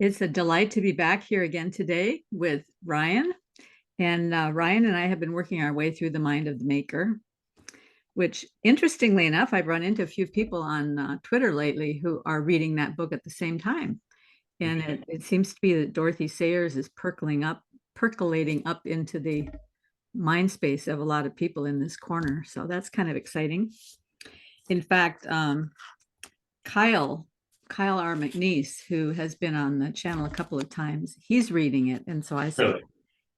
It's a delight to be back here again today with Ryan. And Ryan and I have been working our way through the mind of the maker, which interestingly enough, I've run into a few people on Twitter lately who are reading that book at the same time. And it seems to be that Dorothy Sayers is percolating up into the mind space of a lot of people in this corner. So that's kind of exciting. In fact, Kyle R. McNeese, who has been on the channel a couple of times, he's reading it. And so I said, Really?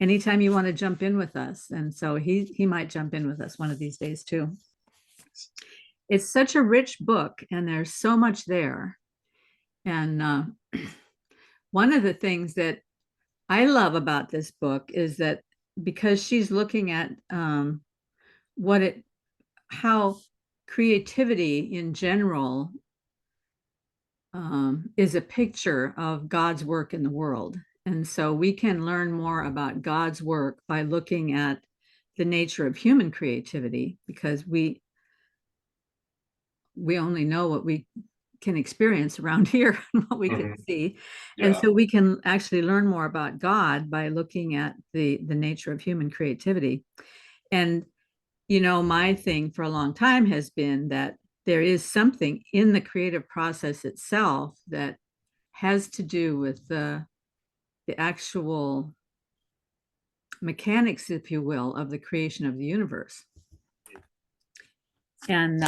anytime you want to jump in with us. And so he might jump in with us one of these days too. It's such a rich book and there's so much there. And one of the things that I love about this book is that because she's looking at how creativity in general is a picture of God's work in the world. And so we can learn more about God's work by looking at the nature of human creativity, because we only know what we can experience around here and what we can see. And so we can actually learn more about God by looking at the nature of human creativity. And my thing for a long time has been that there is something in the creative process itself that has to do with the actual mechanics, if you will, of the creation of the universe. And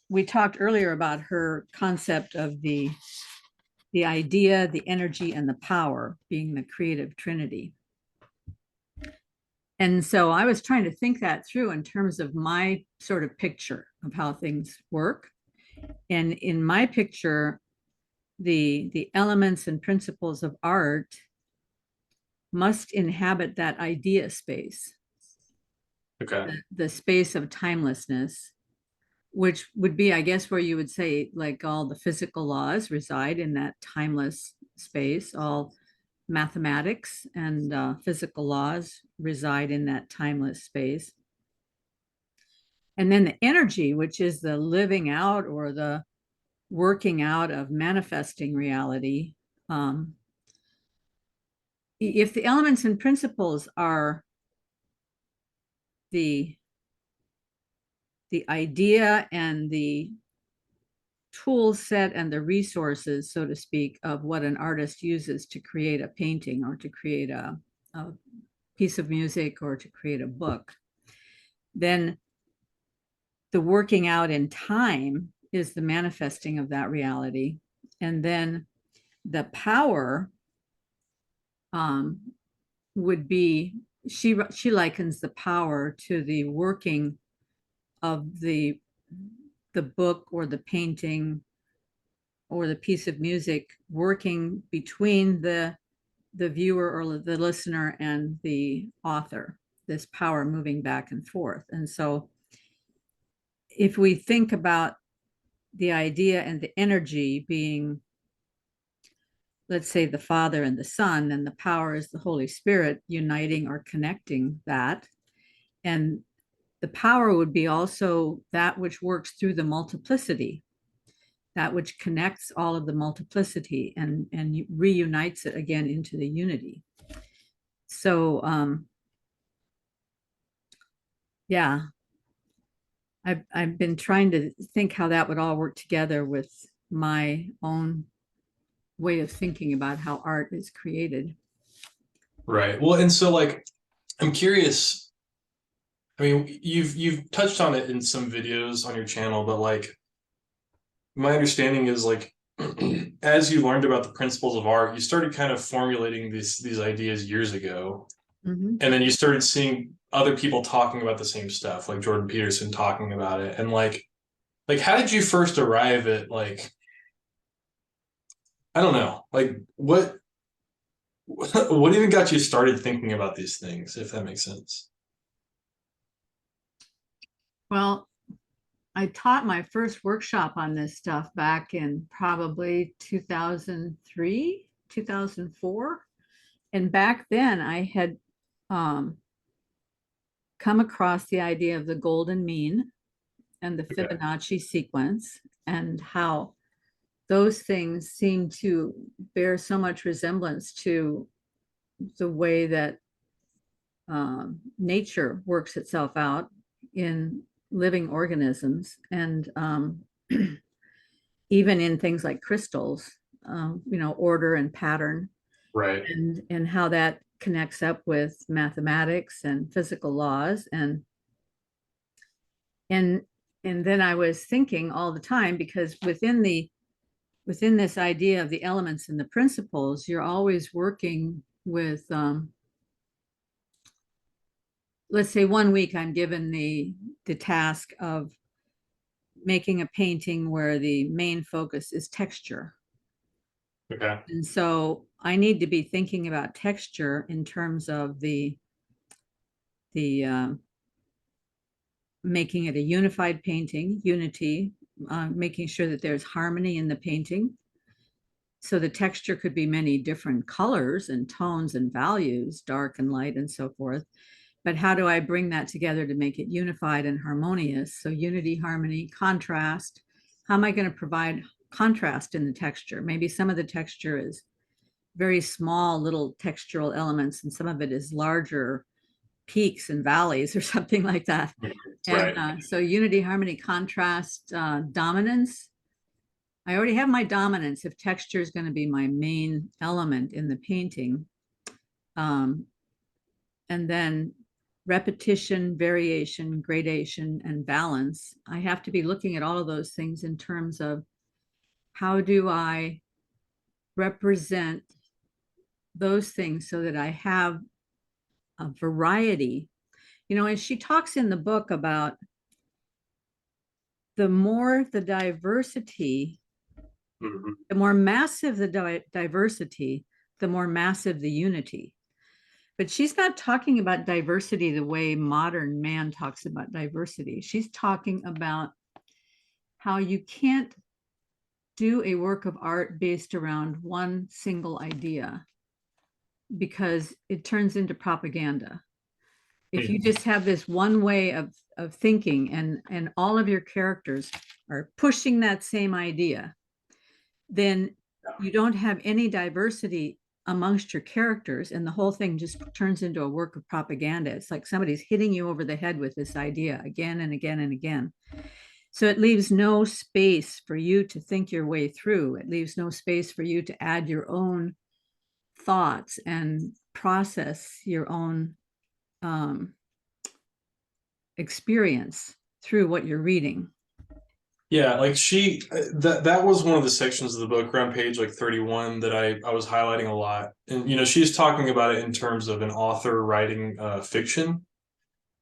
we talked earlier about her concept of the idea, the energy, and the power being the creative trinity. And so I was trying to think that through in terms of my sort of picture of how things work. And in my picture, the elements and principles of art must inhabit that idea space. Okay. The space of timelessness, which would be, I guess, where you would say like all the physical laws reside in that timeless space. All mathematics and physical laws reside in that timeless space. And then the energy, which is the living out or the working out of manifesting reality. If the elements and principles are the idea and the tool set and the resources, so to speak, of what an artist uses to create a painting or to create a piece of music or to create a book, then the working out in time is the manifesting of that reality. And then the power would be, she likens the power to the working of the book or the painting or the piece of music, working between the viewer or the listener and the author, this power moving back and forth. And so if we think about the idea and the energy being, let's say, the Father and the Son, and the power is the Holy Spirit uniting or connecting that. And the power would be also that which works through the multiplicity, that which connects all of the multiplicity and reunites it again into the unity. So yeah, I've been trying to think how that would all work together with my own way of thinking about how art is created. Right. Well, and so like, I'm curious. I mean, you've touched on it in some videos on your channel, but like, my understanding is like, as you learned about the principles of art, you started kind of formulating these ideas years ago, and then you started seeing other people talking about the same stuff, like Jordan Peterson talking about it, and like how did you first arrive at like, I don't know, like what even got you started thinking about these things, if that makes sense? Well, I taught my first workshop on this stuff back in probably 2003, 2004. And back then I had come across the idea of the golden mean and the Fibonacci sequence, and how those things seem to bear so much resemblance to the way that nature works itself out in living organisms, and even in things like crystals, order and pattern, Right. and how that connects up with mathematics and physical laws. And and then I was thinking all the time, because within this idea of the elements and the principles, you're always working with, let's say one week I'm given the task of making a painting where the main focus is texture. Okay. And so I need to be thinking about texture in terms of the making it a unified painting, unity, making sure that there's harmony in the painting. So the texture could be many different colors and tones and values, dark and light and so forth. But how do I bring that together to make it unified and harmonious? So unity, harmony, contrast. How am I going to provide contrast in the texture? Maybe some of the texture is very small little textural elements, and some of it is larger peaks and valleys or something like that. Right. And so unity, harmony, contrast, dominance. I already have my dominance if texture is going to be my main element in the painting. And then repetition, variation, gradation, and balance. I have to be looking at all of those things in terms of how do I represent those things so that I have a variety. And she talks in the book about the more the diversity, Mhm. the more massive the diversity, the more massive the unity. But she's not talking about diversity the way modern man talks about diversity. She's talking about how you can't do a work of art based around one single idea, because it turns into propaganda. If you just have this one way of thinking, and all of your characters are pushing that same idea, then you don't have any diversity amongst your characters, and the whole thing just turns into a work of propaganda. It's like somebody's hitting you over the head with this idea again and again and again. So it leaves no space for you to think your way through. It leaves no space for you to add your own thoughts and process your own experience through what you're reading. Yeah, like that was one of the sections of the book around page like 31 that I was highlighting a lot. And she's talking about it in terms of an author writing fiction.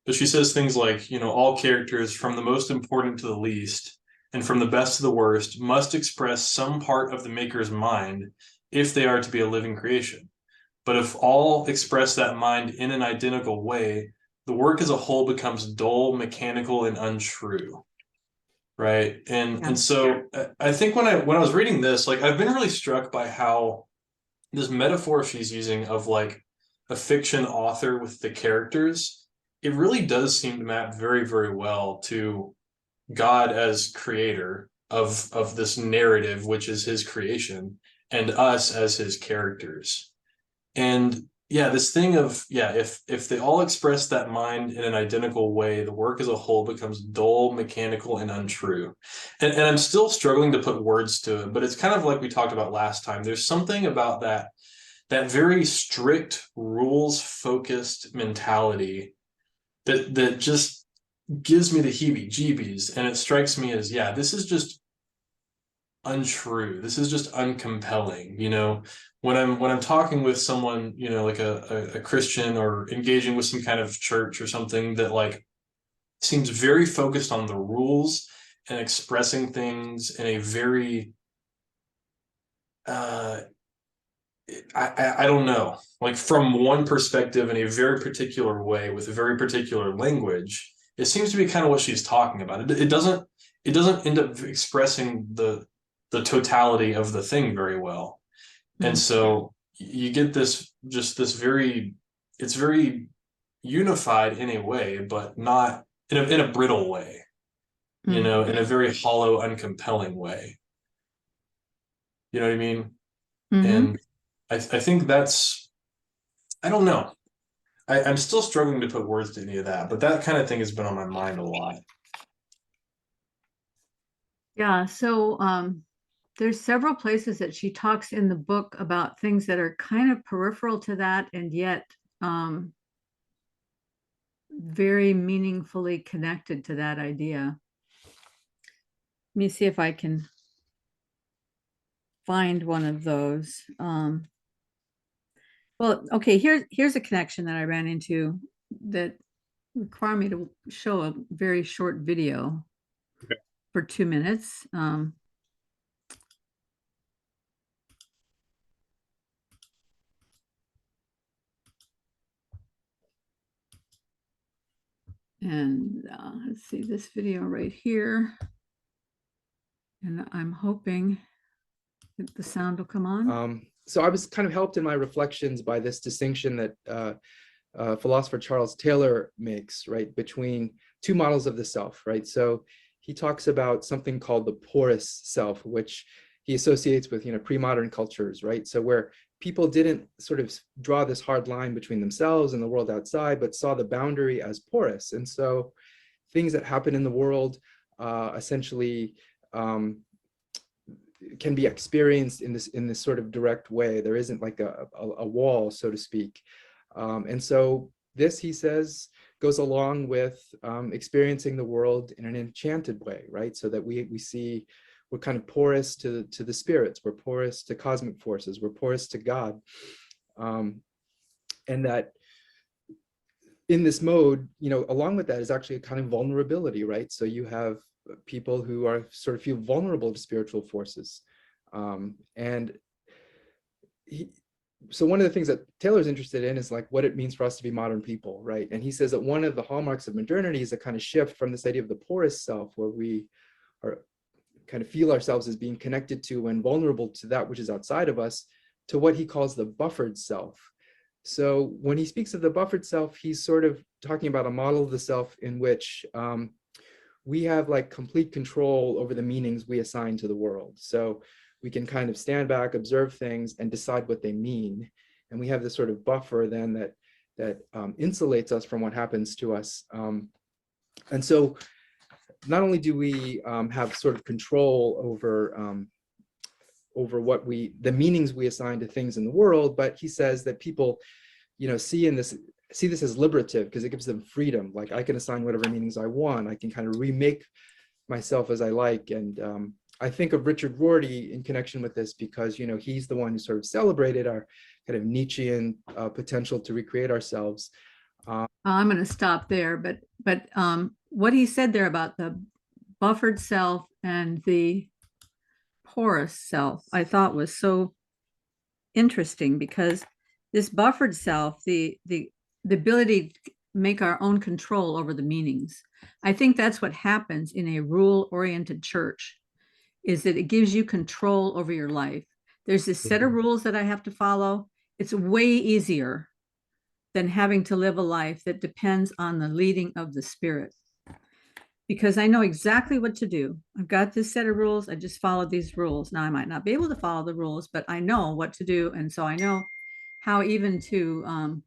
But she says things like, all characters from the most important to the least and from the best to the worst must express some part of the maker's mind if they are to be a living creation. But if all express that mind in an identical way, the work as a whole becomes dull, mechanical, and untrue. Right. And so I think when I was reading this, like I've been really struck by how this metaphor she's using of like a fiction author with the characters, it really does seem to map very, very well to God as creator of this narrative, which is his creation, and us as his characters. And yeah, this thing of, if they all express that mind in an identical way, the work as a whole becomes dull, mechanical, and untrue. And I'm still struggling to put words to it, but it's kind of like we talked about last time. There's something about that very strict, rules-focused mentality that just gives me the heebie-jeebies, and it strikes me as, this is just untrue. This is just uncompelling. When I'm talking with someone, like a Christian, or engaging with some kind of church or something that like seems very focused on the rules and expressing things in a very I don't know, like from one perspective in a very particular way with a very particular language, it seems to be kind of what she's talking about. It doesn't end up expressing the totality of the thing very well. And so you get this very, it's very unified in a way, but not in a brittle way, in a very hollow, uncompelling way. You know what I mean? Mm-hmm. And I think that's, I don't know. I'm still struggling to put words to any of that, but that kind of thing has been on my mind a lot. Yeah. So there's several places that she talks in the book about things that are kind of peripheral to that and yet um, very meaningfully connected to that idea. Let me see if I can find one of those. Well, okay, here's a connection that I ran into that required me to show a very short video for 2 minutes. And let's see this video right here. And I'm hoping that the sound will come on. So I was kind of helped in my reflections by this distinction that philosopher Charles Taylor makes, right, between two models of the self, right? So he talks about something called the porous self, which he associates with, pre-modern cultures, right? So where people didn't sort of draw this hard line between themselves and the world outside, but saw the boundary as porous. And so things that happen in the world essentially can be experienced in this sort of direct way. There isn't like a wall, so to speak. And so this, he says, goes along with experiencing the world in an enchanted way, right? So that we see we're kind of porous to the spirits, we're porous to cosmic forces, we're porous to God. And that in this mode, along with that is actually a kind of vulnerability, right? So you have people who are sort of feel vulnerable to spiritual forces. And so one of the things that Taylor's interested in is like what it means for us to be modern people, right? And he says that one of the hallmarks of modernity is a kind of shift from this idea of the porous self, where we are kind of feel ourselves as being connected to and vulnerable to that which is outside of us, to what he calls the buffered self. So when he speaks of the buffered self, he's sort of talking about a model of the self in which we have like complete control over the meanings we assign to the world. So we can kind of stand back, observe things, and decide what they mean. And we have this sort of buffer then that insulates us from what happens to us. And so not only do we have sort of control over what the meanings we assign to things in the world, but he says that people, see this as liberative because it gives them freedom. Like I can assign whatever meanings I want. I can kind of remake myself as I like. And I think of Richard Rorty in connection with this because, he's the one who sort of celebrated our kind of Nietzschean potential to recreate ourselves. I'm going to stop there, but what he said there about the buffered self and the porous self, I thought was so interesting because this buffered self, the ability to make our own control over the meanings, I think that's what happens in a rule-oriented church, is that it gives you control over your life. There's this set of rules that I have to follow. It's way easier than having to live a life that depends on the leading of the Spirit. Because I know exactly what to do. I've got this set of rules. I just follow these rules. Now I might not be able to follow the rules, but I know what to do. And so I know how even to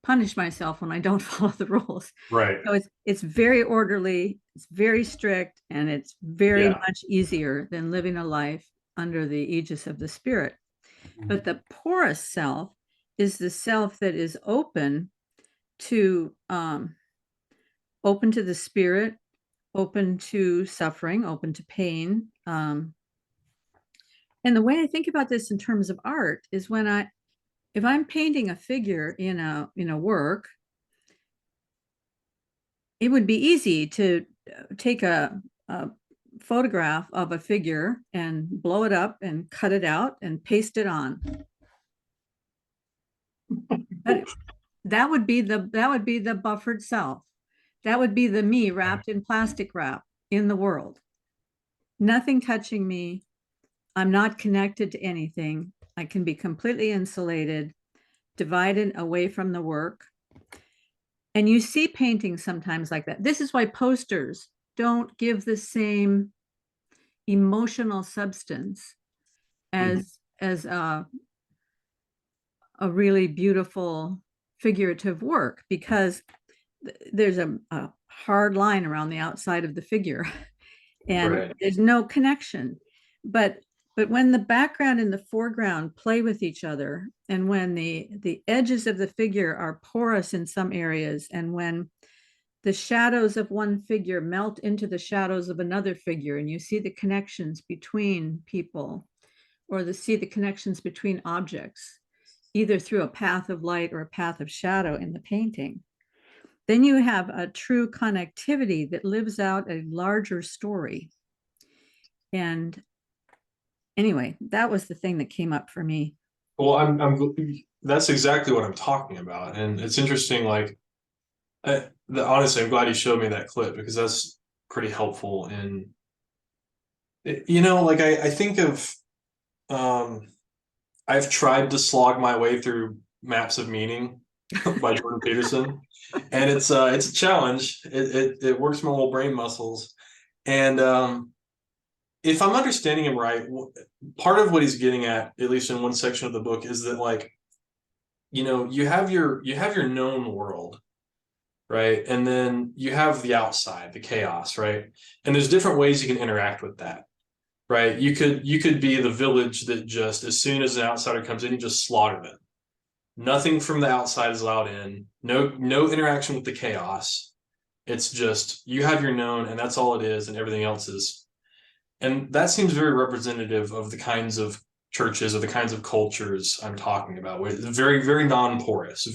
punish myself when I don't follow the rules. Right. So it's very orderly, it's very strict, and it's very much easier than living a life under the aegis of the Spirit. But the porous self is the self that is open to the Spirit, open to suffering, open to pain. And the way I think about this in terms of art is if I'm painting a figure in a work, it would be easy to take a photograph of a figure and blow it up and cut it out and paste it on. That would be the buffered self. That would be the me wrapped in plastic wrap in the world. Nothing touching me. I'm not connected to anything. I can be completely insulated, divided away from the work. And you see paintings sometimes like that. This is why posters don't give the same emotional substance as a really beautiful figurative work, because there's a hard line around the outside of the figure and Right. there's no connection. But when the background and the foreground play with each other, and when the edges of the figure are porous in some areas, and when the shadows of one figure melt into the shadows of another figure, and you see the connections between people, or see the connections between objects, either through a path of light or a path of shadow in the painting, then you have a true connectivity that lives out a larger story. And anyway, that was the thing that came up for me. Well, that's exactly what I'm talking about. And it's interesting, like, honestly, I'm glad you showed me that clip, because that's pretty helpful in, like, I think of, I've tried to slog my way through Maps of Meaning by Jordan Peterson, and it's a challenge. It works my little brain muscles. And if I'm understanding him right, part of what he's getting at least in one section of the book, is that, like, you have your known world, right? And then you have the outside, the chaos, right? And there's different ways you can interact with that, right? You could be the village that just, as soon as an outsider comes in, you just slaughter them. Nothing from the outside is allowed in. No interaction with the chaos. It's just, you have your known, and that's all it is, and everything else is. And that seems very representative of the kinds of churches or the kinds of cultures I'm talking about, where it's very, very non-porous,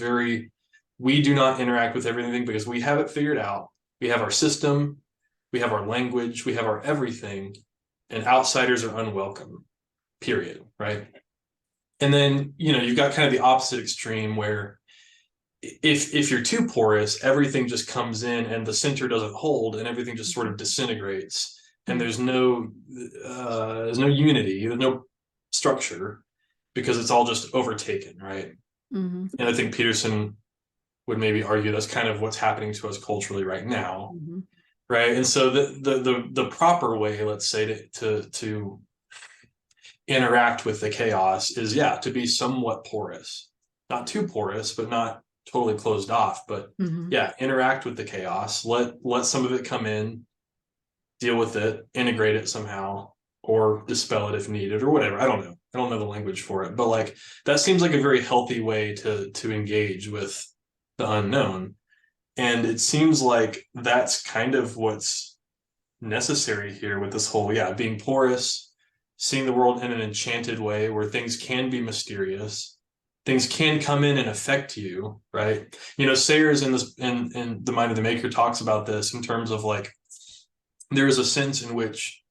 we do not interact with everything because we have it figured out. We have our system, we have our language, we have our everything, and outsiders are unwelcome, period, right? And then, you've got kind of the opposite extreme, where if you're too porous, everything just comes in and the center doesn't hold, and everything just sort of disintegrates, and there's no unity, there's no structure, because it's all just overtaken, right? Mm-hmm. And I think Peterson would maybe argue that's kind of what's happening to us culturally right now, Mm-hmm. right? And so the proper way, let's say, to interact with the chaos is, to be somewhat porous, not too porous, but not totally closed off, but interact with the chaos, let some of it come in, deal with it, integrate it somehow, or dispel it if needed, or whatever. I don't know the language for it, but, like, that seems like a very healthy way to engage with the unknown. And it seems like that's kind of what's necessary here with this whole, being porous, seeing the world in an enchanted way where things can be mysterious, things can come in and affect you, right? Sayers in The Mind of the Maker talks about this in terms of, like, there is a sense in which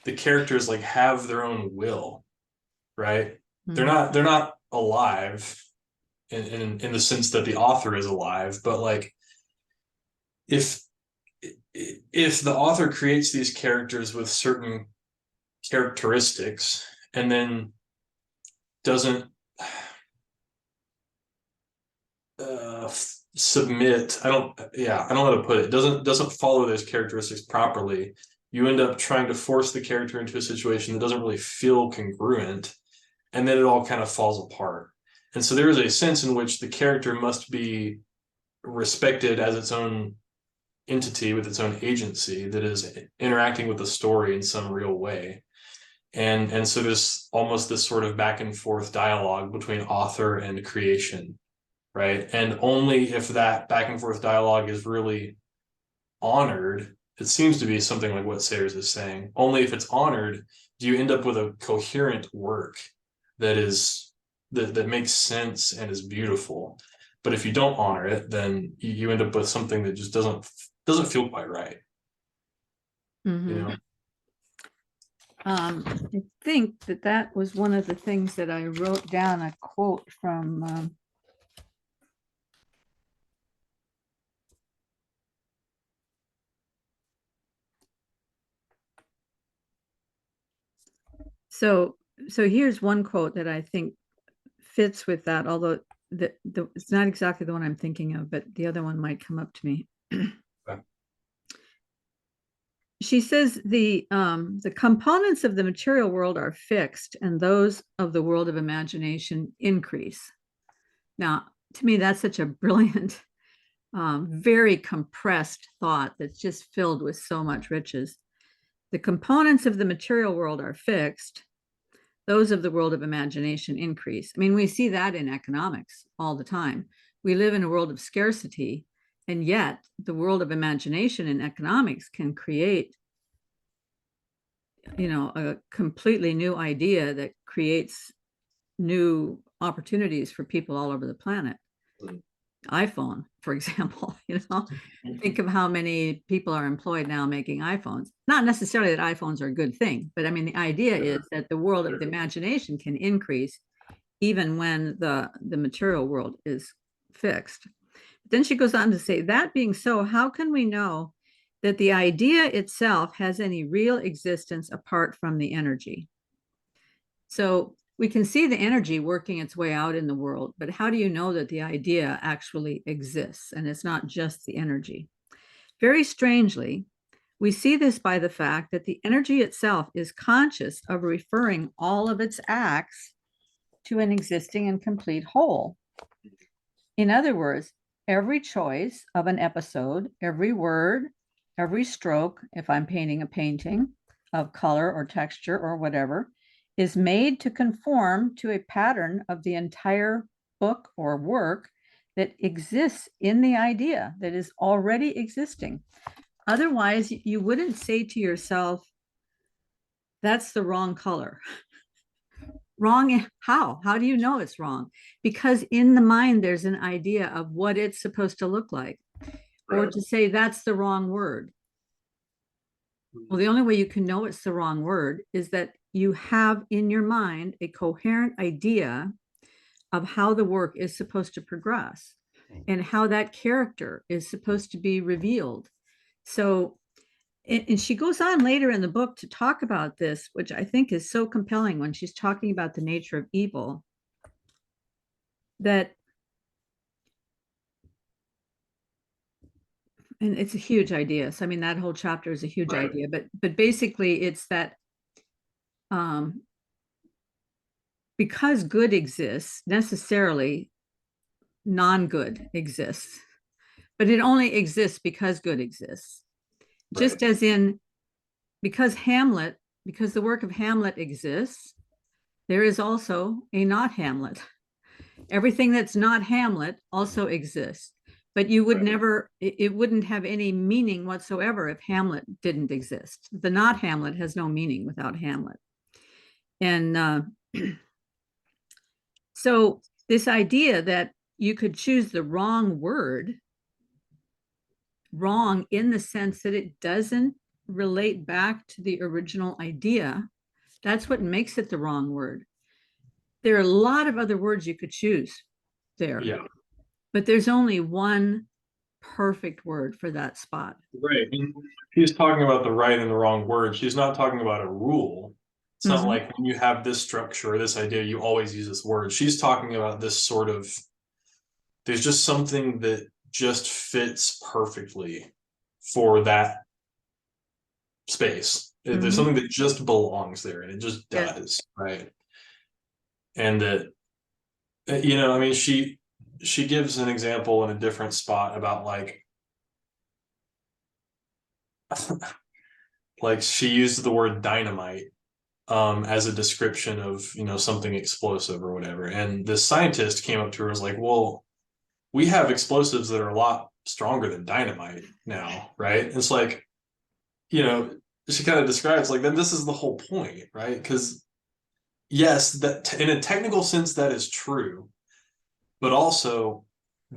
the characters, like, have their own will, right? Mm-hmm. They're not alive in the sense that the author is alive, but, like, if the author creates these characters with certain characteristics and then doesn't submit, I don't know how to put it, doesn't follow those characteristics properly, you end up trying to force the character into a situation that doesn't really feel congruent, and then it all kind of falls apart. And so there is a sense in which the character must be respected as its own entity with its own agency that is interacting with the story in some real way. And so there's almost this sort of back and forth dialogue between author and creation, right? And only if that back and forth dialogue is really honored, it seems to be something like what Sayers is saying, only if it's honored do you end up with a coherent work that makes sense and is beautiful. But if you don't honor it, then you end up with something that just doesn't feel quite right. Mm-hmm. I think that was one of the things that I wrote down, a quote from so here's one quote that I think fits with that, although it's not exactly the one I'm thinking of, but the other one might come up to me. she says the components of the material world are fixed and those of the world of imagination increase. Now, to me, that's such a brilliant, very compressed thought that's just filled with so much riches. The components of the material world are fixed. Those of the world of imagination increase. I mean, we see that in economics all the time. We live in a world of scarcity, and yet the world of imagination in economics can create, a completely new idea that creates new opportunities for people all over the planet. iPhone, for example, think of how many people are employed now making iPhones. Not necessarily that iPhones are a good thing, but I mean, the idea is that the world of the imagination can increase even when the material world is fixed. Then she goes on to say, that being so, how can we know that the idea itself has any real existence apart from the energy? So we can see the energy working its way out in the world, but how do you know that the idea actually exists and it's not just the energy? Very strangely, we see this by the fact that the energy itself is conscious of referring all of its acts to an existing and complete whole. In other words, every choice of an episode, every word, every stroke, if I'm painting a painting of color or texture or whatever, is made to conform to a pattern of the entire book or work that exists in the idea, that is already existing. Otherwise, you wouldn't say to yourself, that's the wrong color. Wrong how? How do you know it's wrong? Because in the mind, there's an idea of what it's supposed to look like. Or to say that's the wrong word. Well, the only way you can know it's the wrong word is that you have in your mind a coherent idea of how the work is supposed to progress and how that character is supposed to be revealed. So, and she goes on later in the book to talk about this, which I think is so compelling when she's talking about the nature of evil, that, and it's a huge idea. So, I mean, that whole chapter is a huge idea, but basically it's that because good exists, necessarily non-good exists, but it only exists because good exists. Just as in, because the work of Hamlet exists, there is also a not Hamlet. Everything that's not Hamlet also exists, but you would never, it wouldn't have any meaning whatsoever if Hamlet didn't exist. The not Hamlet has no meaning without Hamlet. And so this idea that you could choose the wrong word, wrong in the sense that it doesn't relate back to the original idea, that's what makes it the wrong word. There are a lot of other words you could choose there, but there's only one perfect word for that spot. Right. And she's talking about the right and the wrong word. She's not talking about a rule. It's not like when you have this structure or this idea, you always use this word. She's talking about this sort of, there's just something that just fits perfectly for that space. There's something that just belongs there, and it just does, right? And that, I mean, she gives an example in a different spot about like she used the word dynamite as a description of something explosive or whatever, and this scientist came up to her and was like, well, we have explosives that are a lot stronger than dynamite now, right? And it's like, she kind of describes like, then this is the whole point, right? Because yes, that in a technical sense that is true, but also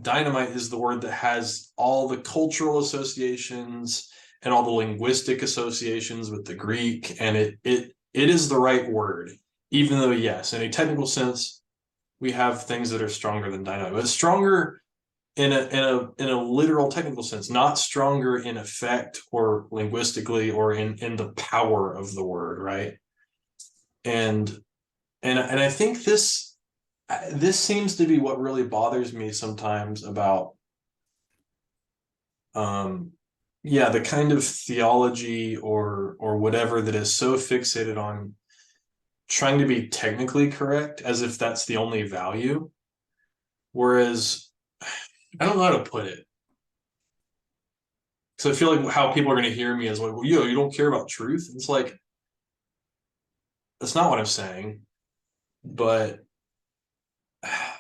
dynamite is the word that has all the cultural associations and all the linguistic associations with the Greek, and it is the right word, even though yes, in a technical sense, we have things that are stronger than dynamite, but stronger in a literal technical sense, not stronger in effect or linguistically or in the power of the word, right? And I think this seems to be what really bothers me sometimes about yeah, the kind of theology or whatever that is so fixated on trying to be technically correct as if that's the only value. Whereas I don't know how to put it. So I feel like how people are going to hear me is like, well, you don't care about truth. It's like, that's not what I'm saying. But I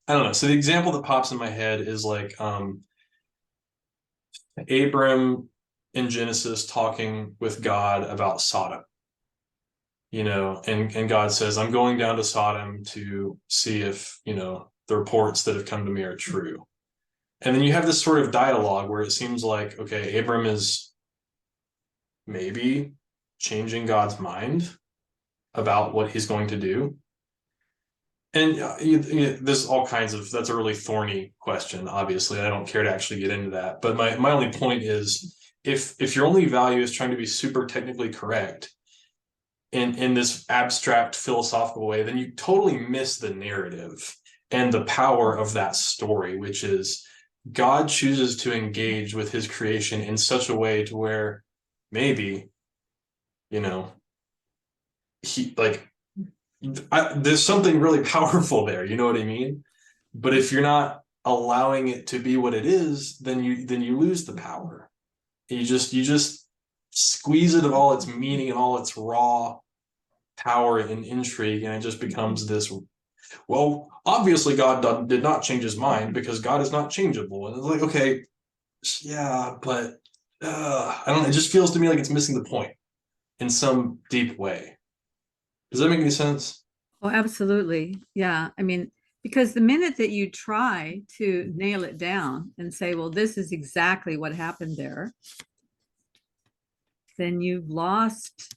don't know. So the example that pops in my head is like Abram in Genesis talking with God about Sodom, and God says, I'm going down to Sodom to see if, the reports that have come to me are true. And then you have this sort of dialogue where it seems like, okay, Abram is maybe changing God's mind about what he's going to do. And there's all kinds of, that's a really thorny question, obviously. I don't care to actually get into that. But my only point is, if your only value is trying to be super technically correct in this abstract philosophical way, then you totally miss the narrative and the power of that story, which is God chooses to engage with his creation in such a way to where maybe, he like there's something really powerful there, you know what I mean? But if you're not allowing it to be what it is, then you lose the power. You just squeeze it of all its meaning and all its raw power and intrigue, and it just becomes this. Well, obviously God did not change his mind because God is not changeable, and it's like, okay, yeah, but I don't know. It just feels to me like it's missing the point in some deep way. Does that make any sense? Oh, absolutely. Yeah. I mean, because the minute that you try to nail it down and say, well, this is exactly what happened there, then you've lost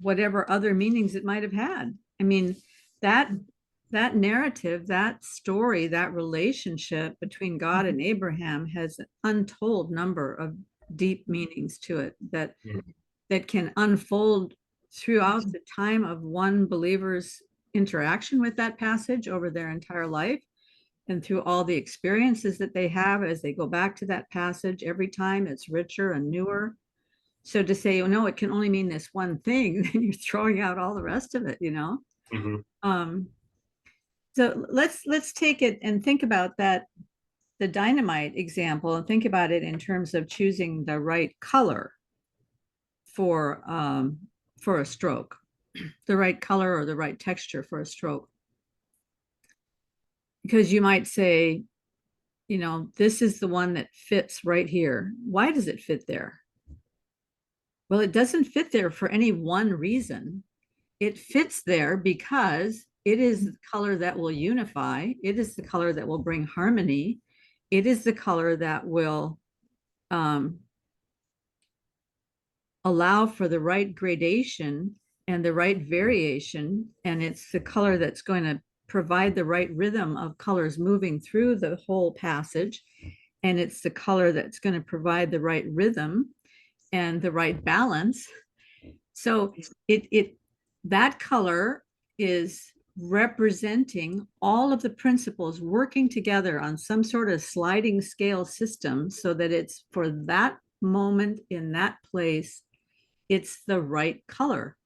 whatever other meanings it might have had. I mean, that that narrative, that story, that relationship between God and Abraham has an untold number of deep meanings to it that can unfold throughout the time of one believer's interaction with that passage over their entire life, and through all the experiences that they have as they go back to that passage. Every time it's richer and newer. So to say, oh no, it can only mean this one thing, then you're throwing out all the rest of it. Mm-hmm. So let's take it and think about that, the dynamite example, and think about it in terms of choosing the right color for a stroke, the right color or the right texture for a stroke. Because you might say, this is the one that fits right here. Why does it fit there? Well, it doesn't fit there for any one reason. It fits there because it is the color that will unify. It is the color that will bring harmony. It is the color that will allow for the right gradation and the right variation. And it's the color that's going to provide the right rhythm of colors moving through the whole passage. And it's the color that's going to provide the right rhythm and the right balance. So that color is representing all of the principles working together on some sort of sliding scale system, so that it's for that moment in that place, it's the right color.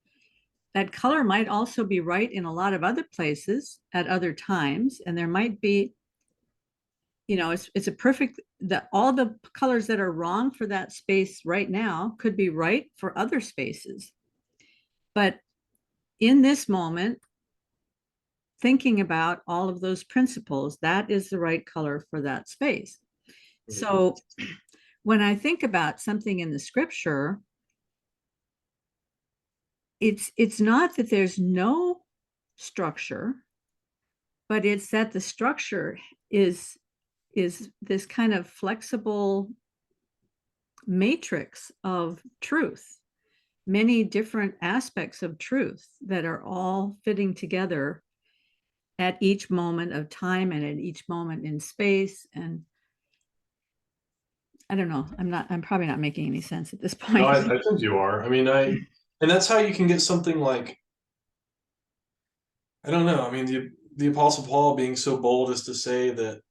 That color might also be right in a lot of other places at other times, and there might be, it's a perfect, that all the colors that are wrong for that space right now could be right for other spaces. But in this moment, thinking about all of those principles, that is the right color for that space. So when I think about something in the scripture, it's not that there's no structure, but it's that the structure is this kind of flexible matrix of truth, many different aspects of truth that are all fitting together at each moment of time and at each moment in space. And I don't know, I'm probably not making any sense at this point. No, I think you are. I mean, and that's how you can get something like, I don't know. I mean, the Apostle Paul being so bold as to say that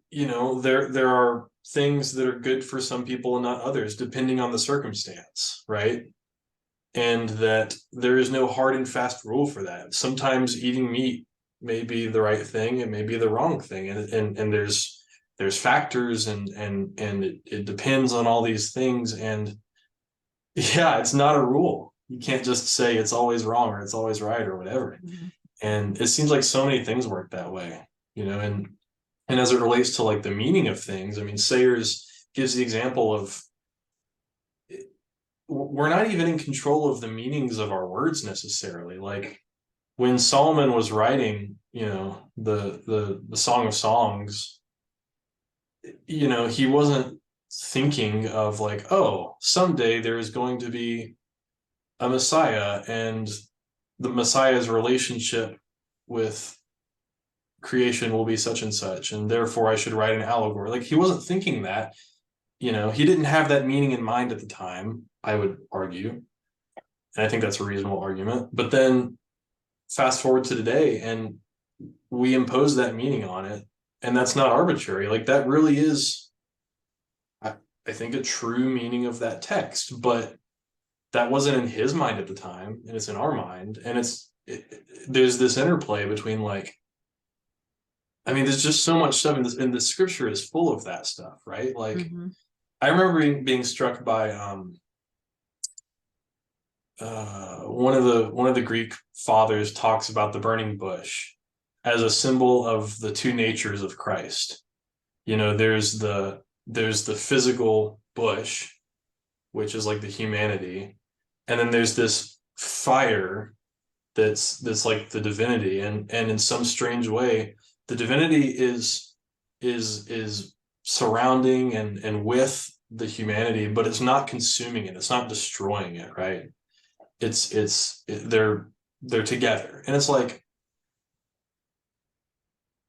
you know, there are things that are good for some people and not others, depending on the circumstance, right? And that there is no hard and fast rule for that. Sometimes eating meat may be the right thing, it may be the wrong thing, and there's factors, and it depends on all these things. And yeah, it's not a rule. You can't just say it's always wrong or it's always right or whatever. Mhm. And it seems like so many things work that way, you know. And as it relates to like the meaning of things, I mean, Sayers gives the example of, we're not even in control of the meanings of our words necessarily. Like when Solomon was writing, you know, the Song of Songs, you know, he wasn't thinking of like, oh, someday there is going to be a Messiah, and the Messiah's relationship with creation will be such and such, and therefore I should write an allegory. Like he wasn't thinking that, you know, he didn't have that meaning in mind at the time, I would argue. And I think that's a reasonable argument. But then fast forward to today, and we impose that meaning on it, and that's not arbitrary. Like that really is, I think, a true meaning of that text. But that wasn't in his mind at the time, and it's in our mind. And there's this interplay between like, I mean, there's just so much stuff in this, and the scripture is full of that stuff, right? Like Mhm. I remember being struck by one of the Greek fathers talks about the burning bush as a symbol of the two natures of Christ. You know, there's the physical bush, which is like the humanity, and then there's this fire that's like the divinity, and in some strange way, the divinity is surrounding and with the humanity, but it's not consuming it, it's not destroying it, right? They're together, and it's like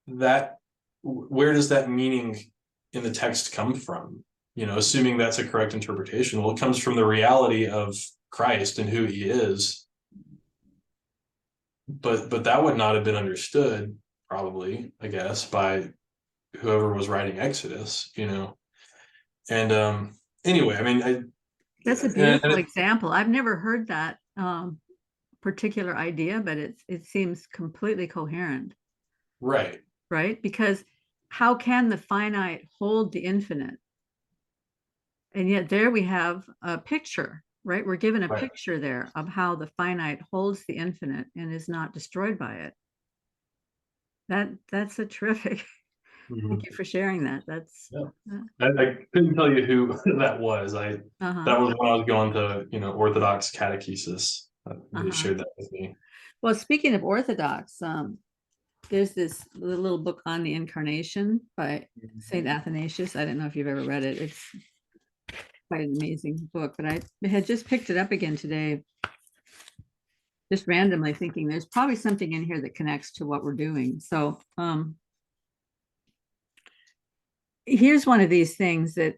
that. Where does that meaning in the text come from? You know, assuming that's a correct interpretation, well, it comes from the reality of Christ and who he is. But that would not have been understood, probably, I guess, by whoever was writing Exodus, you know. And anyway, I mean, That's a and beautiful example. I've never heard that particular idea, but it seems completely coherent, right. right? Because how can the finite hold the infinite? And yet there we have a picture, right? We're given a Right. picture there of how the finite holds the infinite and is not destroyed by it. That's a terrific. Mhm. Thank you for sharing that. That's Yeah. I couldn't tell you who that was. That was when I was going to, you know, Orthodox catechesis. They shared that with me. Well, speaking of Orthodox, there's this little book on the Incarnation by Saint Athanasius. I don't know if you've ever read it. It's quite an amazing book, but I had just picked it up again today, just randomly thinking there's probably something in here that connects to what we're doing. So here's one of these things that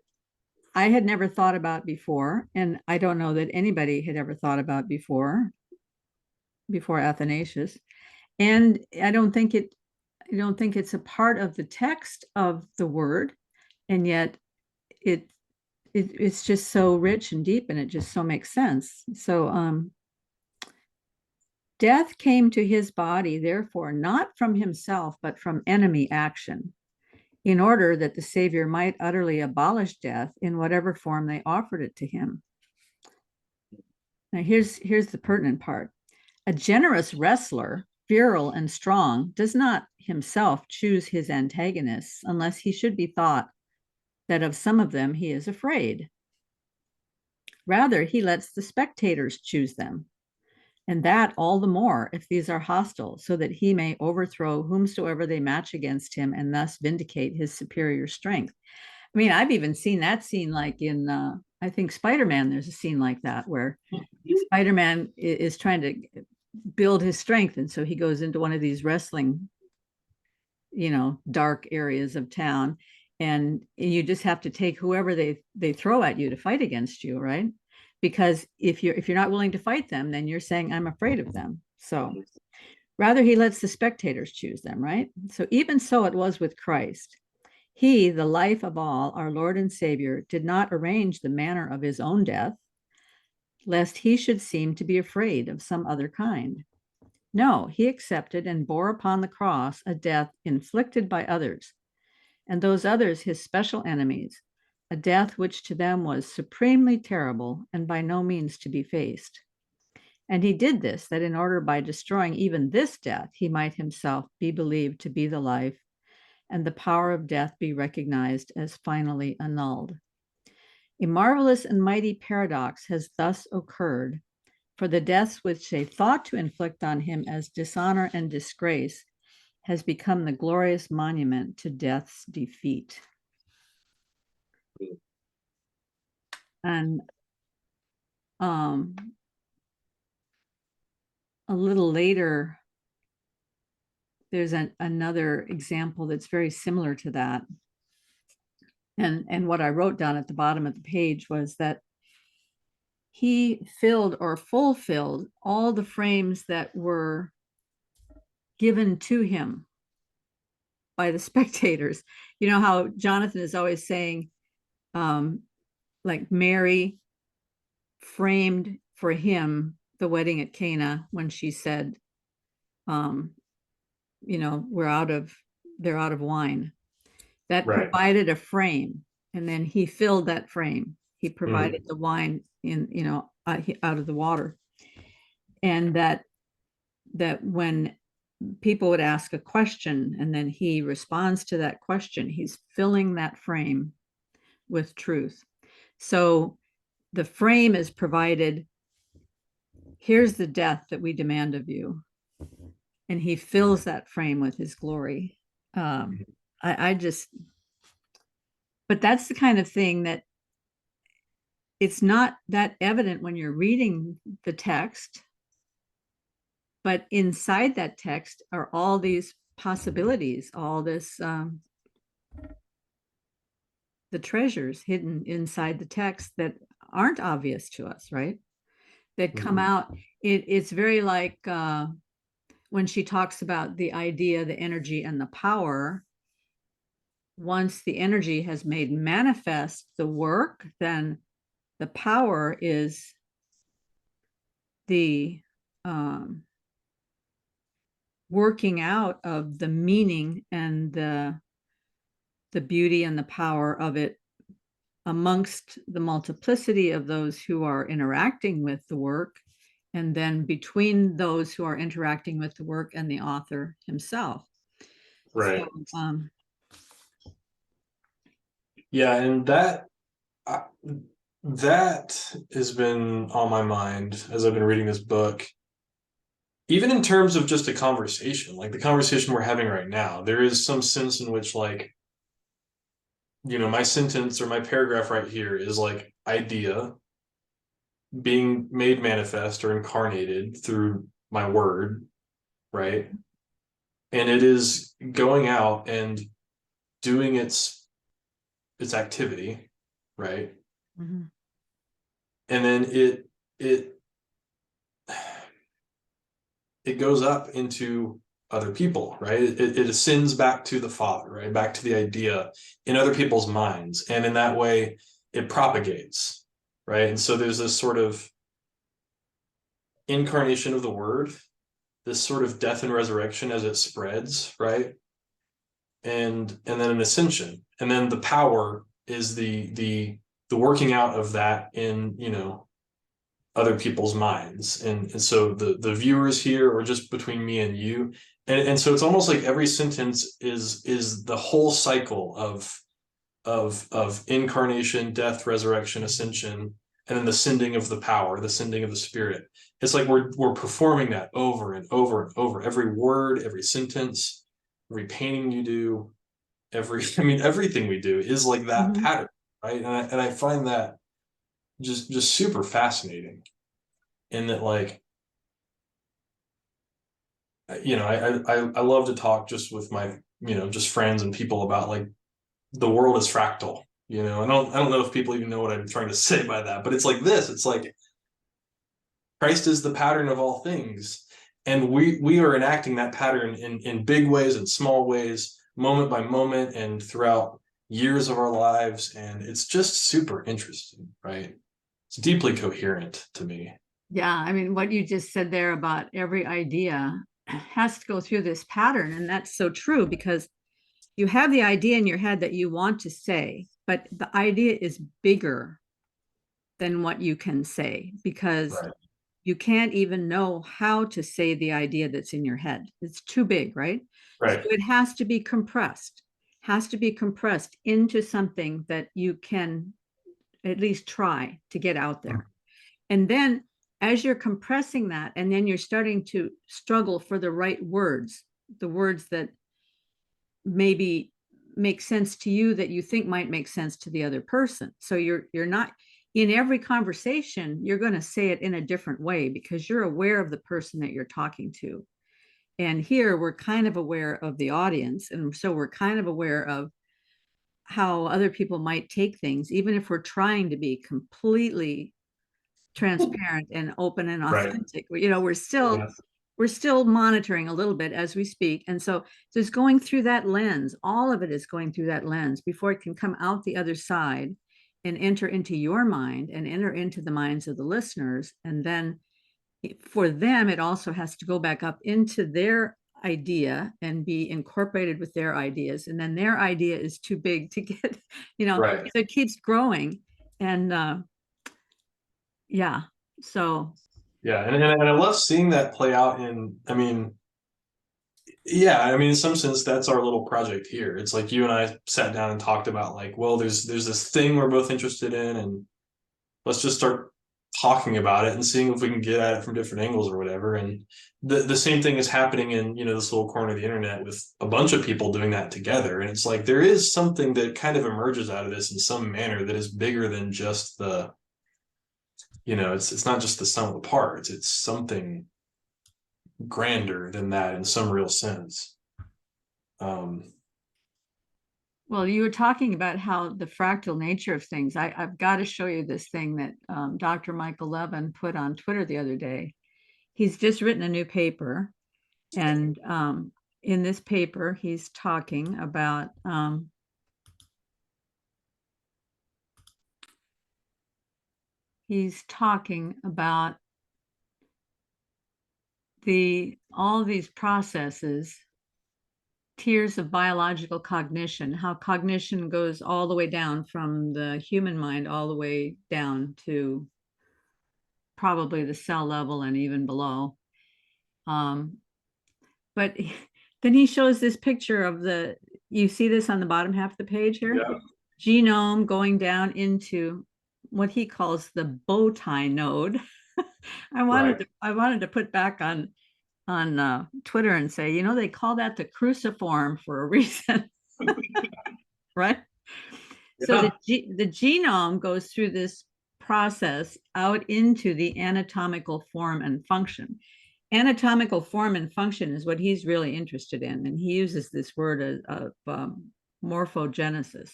I had never thought about before, and I don't know that anybody had ever thought about before Athanasius. And I don't think it's a part of the text of the word, and yet it's just so rich and deep, and it just so makes sense. So death came to his body, therefore, not from himself, but from enemy action, in order that the Savior might utterly abolish death in whatever form they offered it to him. Now, here's the pertinent part. A generous wrestler, virile and strong, does not himself choose his antagonists unless he should be thought that of some of them he is afraid. Rather, he lets the spectators choose them, and that all the more if these are hostile, so that he may overthrow whomsoever they match against him and thus vindicate his superior strength. I mean, I've even seen that scene like in, I think, Spider-Man, there's a scene like that where Spider-Man is trying to build his strength. And so he goes into one of these wrestling, you know, dark areas of town. And you just have to take whoever they throw at you to fight against you, right? Because if you're not willing to fight them, then you're saying, I'm afraid of them. So rather, he lets the spectators choose them, right? So even so it was with Christ. He, the life of all, our Lord and Savior, did not arrange the manner of his own death, lest he should seem to be afraid of some other kind. No, he accepted and bore upon the cross a death inflicted by others, and those others his special enemies, a death which to them was supremely terrible and by no means to be faced. And he did this, that in order by destroying even this death, he might himself be believed to be the life, and the power of death be recognized as finally annulled. A marvelous and mighty paradox has thus occurred, for the deaths which they thought to inflict on him as dishonor and disgrace has become the glorious monument to death's defeat. And a little later, there's another example that's very similar to that. And what I wrote down at the bottom of the page was that he filled or fulfilled all the frames that were given to him by the spectators. You know how Jonathan is always saying, like Mary framed for him the wedding at Cana when she said, you know, they're out of wine. That Right. provided a frame, and then he filled that frame. He provided the wine in, you know, out of the water. And that when people would ask a question and then he responds to that question, he's filling that frame with truth. So the frame is provided. Here's the death that we demand of you. And he fills that frame with his glory. I just, but that's the kind of thing that it's not that evident when you're reading the text, but inside that text are all these possibilities, all this, the treasures hidden inside the text that aren't obvious to us, right? That come out. It's very like when she talks about the idea, the energy, and the power. Once the energy has made manifest the work, then the power is the working out of the meaning and the beauty and the power of it amongst the multiplicity of those who are interacting with the work, and then between those who are interacting with the work and the author himself. Right. So, Yeah, and that has been on my mind as I've been reading this book. Even in terms of just a conversation, like the conversation we're having right now, there is some sense in which, like, you know, my sentence or my paragraph right here is like idea being made manifest or incarnated through my word, right? And it is going out and doing its activity, right? mm-hmm. And then it goes up into other people, right? It ascends back to the Father, right? Back to the idea in other people's minds. And in that way, it propagates, right? And so there's this sort of incarnation of the word, this sort of death and resurrection as it spreads, right? And then an ascension. And then the power is the working out of that in, you know, other people's minds. And so the viewers here, or just between me and you. And so it's almost like every sentence is the whole cycle of incarnation, death, resurrection, ascension, and then the sending of the power, the sending of the spirit. It's like we're performing that over and over and over. Every word, every sentence, every painting you do, everything we do is like that pattern, right? And I find that just super fascinating. In that, like, you know, I love to talk just with my, you know, just friends and people about, like, the world is fractal, you know. I don't know if people even know what I'm trying to say by that, but it's like this. It's like Christ is the pattern of all things, and we are enacting that pattern in big ways and small ways, moment by moment, and throughout years of our lives, and it's just super interesting, right? It's deeply coherent to me. Yeah, I mean, what you just said there about every idea has to go through this pattern, and that's so true, because you have the idea in your head that you want to say, but the idea is bigger than what you can say, because Right. you can't even know how to say the idea that's in your head. It's too big, right? So Right. it has to be compressed, into something that you can at least try to get out there. And then as you're compressing that, and then you're starting to struggle for the right words, the words that maybe make sense to you, that you think might make sense to the other person. So you're not, in every conversation, you're going to say it in a different way, because you're aware of the person that you're talking to. And here we're kind of aware of the audience. And so we're kind of aware of how other people might take things, even if we're trying to be completely transparent and open and Right. authentic. You know, Yeah. we're still monitoring a little bit as we speak. And so it's going through that lens. All of it is going through that lens before it can come out the other side and enter into your mind and enter into the minds of the listeners. And then for them, it also has to go back up into their idea and be incorporated with their ideas. And then their idea is too big to get, Right. so it keeps growing. And yeah, so Yeah, and I love seeing that play out in, I mean, yeah, I mean, in some sense, that's our little project here. It's like you and I sat down and talked about, like, well, there's this thing we're both interested in, and let's just start talking about it and seeing if we can get at it from different angles or whatever. And the same thing is happening in, this little corner of the internet with a bunch of people doing that together. And it's like there is something that kind of emerges out of this in some manner that is bigger than just the, it's not just the sum of the parts. It's something grander than that in some real sense. well, you were talking about how the fractal nature of things. I've got to show you this thing that Dr. Michael Levin put on Twitter the other day. He's just written a new paper, and in this paper, he's talking about all these processes, tiers of biological cognition, how cognition goes all the way down from the human mind all the way down to probably the cell level and even below. But then he shows this picture of you see this on the bottom half of the page here? Yeah. Genome going down into what he calls the bow tie node. I wanted to put back on Twitter and say, they call that the cruciform for a reason, right? Yeah. So the genome goes through this process out into the anatomical form and function. Anatomical form and function is what he's really interested in, and he uses this word of morphogenesis.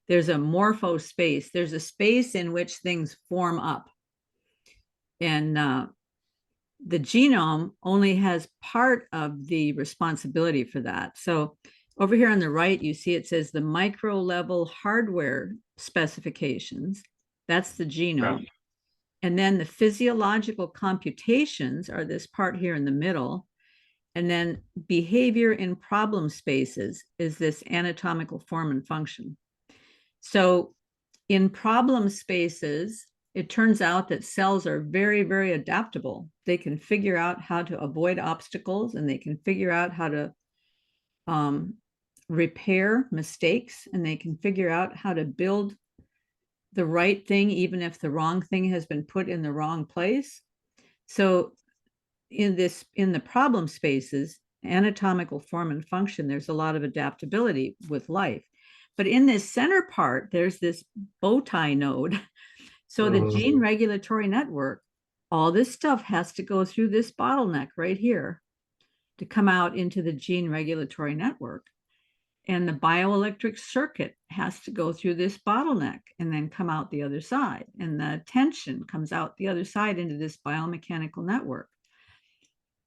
There's a morpho space. There's a space in which things form up, and the genome only has part of the responsibility for that. So over here on the right, you see it says the micro level hardware specifications. That's the genome. Yeah. And then the physiological computations are this part here in the middle. And then behavior in problem spaces is this anatomical form and function. So in problem spaces, it turns out that cells are very, very adaptable. They can figure out how to avoid obstacles, and they can figure out how to repair mistakes, and they can figure out how to build the right thing, even if the wrong thing has been put in the wrong place. So in the problem spaces, anatomical form and function, there's a lot of adaptability with life. But in this center part, there's this bow tie node. So the gene regulatory network, all this stuff has to go through this bottleneck right here to come out into the gene regulatory network. And the bioelectric circuit has to go through this bottleneck and then come out the other side. And the tension comes out the other side into this biomechanical network.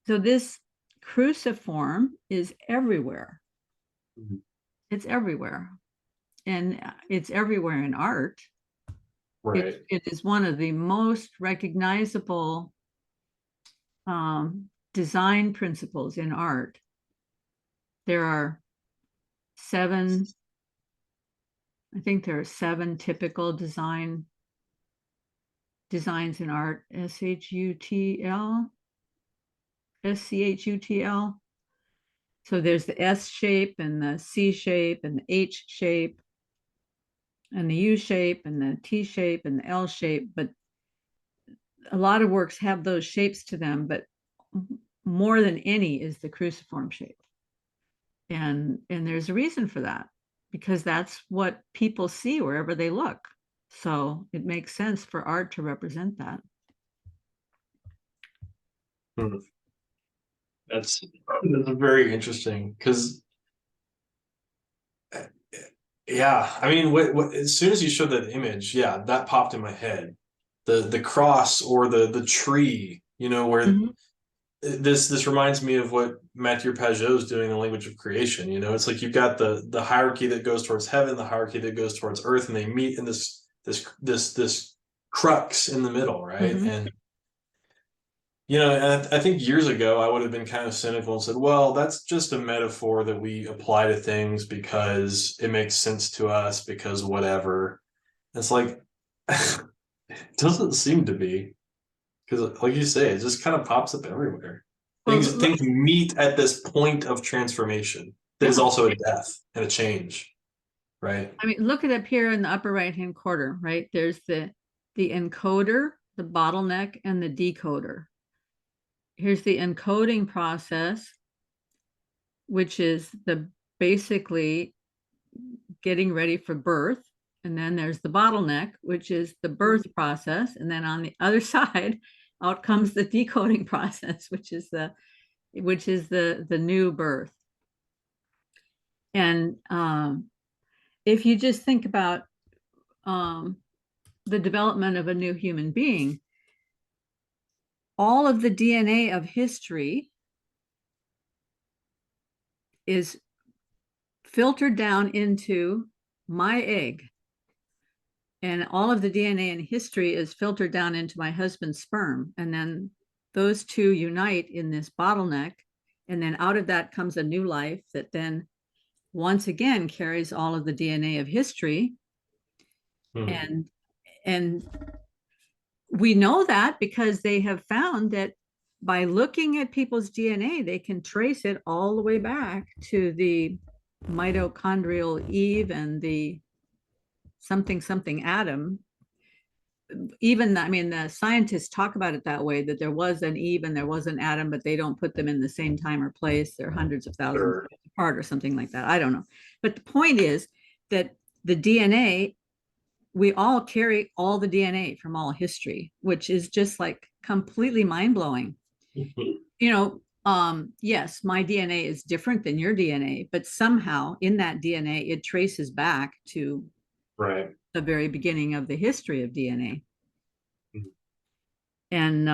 So this cruciform is everywhere. It's everywhere. and it's everywhere in art. Right. It is one of the most recognizable design principles in art. There are I think there are 7 typical designs in art: SHUTL, SCHUTL. So there's the S shape and the C shape and the H shape and the U shape and the T shape and the L shape. But a lot of works have those shapes to them, but more than any is the cruciform shape. And there's a reason for that, because that's what people see wherever they look. So it makes sense for art to represent that. That's very interesting, because yeah, I mean, what as soon as you showed that image, yeah, that popped in my head. The cross or the tree, you know, where this reminds me of what Mathieu Pajot is doing in the language of creation. You know, it's like you've got the hierarchy that goes towards heaven, the hierarchy that goes towards earth, and they meet in this crux in the middle, right? And you know, and I think years ago I would have been kind of cynical and said, well, that's just a metaphor that we apply to things because it makes sense to us, because whatever. It's like, it doesn't seem to be, because like you say, it just kind of pops up everywhere. Well, Things meet at this point of transformation that is also a death and a change, right? I mean, look at up here in the upper right-hand corner, right? There's the encoder, the bottleneck, and the decoder. Here's the encoding process, which is basically getting ready for birth. And then there's the bottleneck, which is the birth process. And then on the other side, out comes the decoding process, which is the new birth. And if you just think about the development of a new human being, all of the DNA of history is filtered down into my egg. And all of the DNA in history is filtered down into my husband's sperm. And then those two unite in this bottleneck. And then out of that comes a new life that then once again carries all of the DNA of history. And we know that because they have found that by looking at people's DNA, they can trace it all the way back to the mitochondrial Eve and the something Adam. Even, I mean, the scientists talk about it that way, that there was an Eve and there was an Adam, but they don't put them in the same time or place. They're hundreds of thousands apart or something like that. I don't know. But the point is that the DNA, we all carry all the DNA from all history, which is just like completely mind-blowing. You know, yes, my DNA is different than your DNA, but somehow in that DNA, it traces back to the very beginning of the history of DNA. And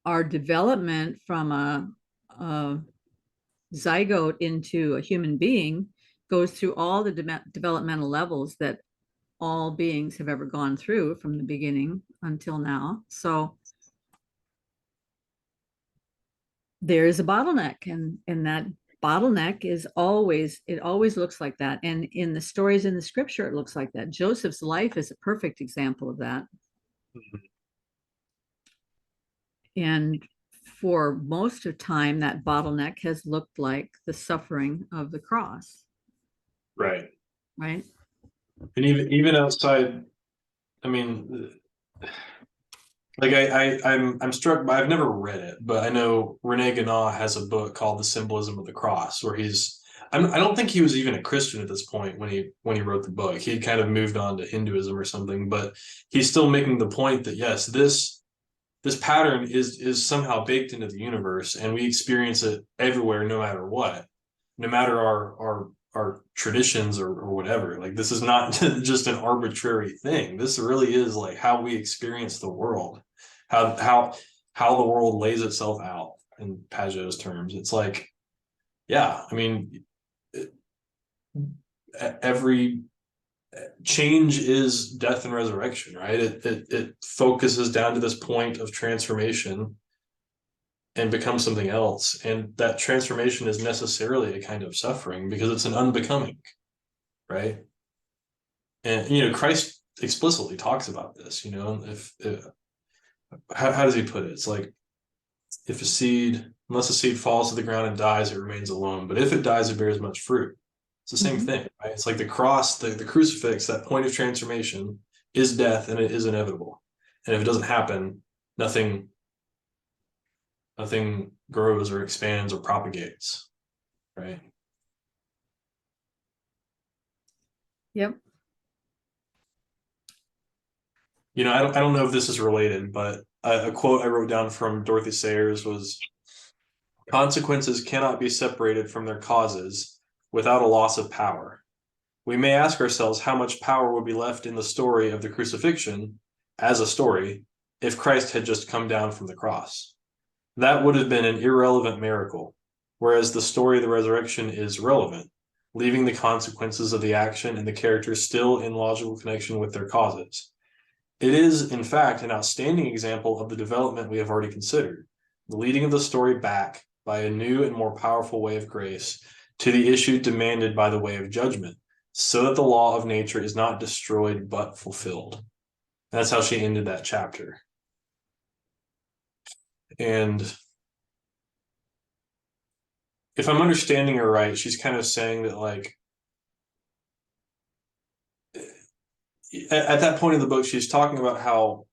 our development from a zygote into a human being goes through all the developmental levels that all beings have ever gone through from the beginning until now. So there is a bottleneck, and that bottleneck is always looks like that. And in the stories in the scripture, it looks like that. Joseph's life is a perfect example of that. And for most of time, that bottleneck has looked like the suffering of the cross. Right. And even outside, I mean, like I'm struck by, I've never read it, but I know Rene Guénon has a book called The Symbolism of the Cross, where I don't think he was even a Christian at this point when he wrote the book. He kind of moved on to Hinduism or something, but he's still making the point that yes, this pattern is somehow baked into the universe, and we experience it everywhere, no matter what, no matter our traditions or whatever. Like, this is not just an arbitrary thing. This really is like how we experience the world, how the world lays itself out in Pajot's terms. It's like, yeah, I mean, every change is death and resurrection, right? It focuses down to this point of transformation and becomes something else. And that transformation is necessarily a kind of suffering because it's an unbecoming, right? And, you know, Christ explicitly talks about this, you know, how does he put it? It's like, if a seed, unless a seed falls to the ground and dies, it remains alone. But if it dies, it bears much fruit. It's the same thing, right? It's like the cross, the crucifix, that point of transformation is death, and it is inevitable. And if it doesn't happen, nothing grows or expands or propagates, right? Yep. You know, I don't know if this is related, but a quote I wrote down from Dorothy Sayers was, consequences cannot be separated from their causes without a loss of power. We may ask ourselves how much power would be left in the story of the crucifixion as a story if Christ had just come down from the cross. That would have been an irrelevant miracle, whereas the story of the resurrection is relevant, leaving the consequences of the action and the characters still in logical connection with their causes. It is, in fact, an outstanding example of the development we have already considered, the leading of the story back by a new and more powerful way of grace to the issue demanded by the way of judgment, so that the law of nature is not destroyed but fulfilled. That's how she ended that chapter. And if I'm understanding her right, she's kind of saying that, like, at that point in the book, she's talking about how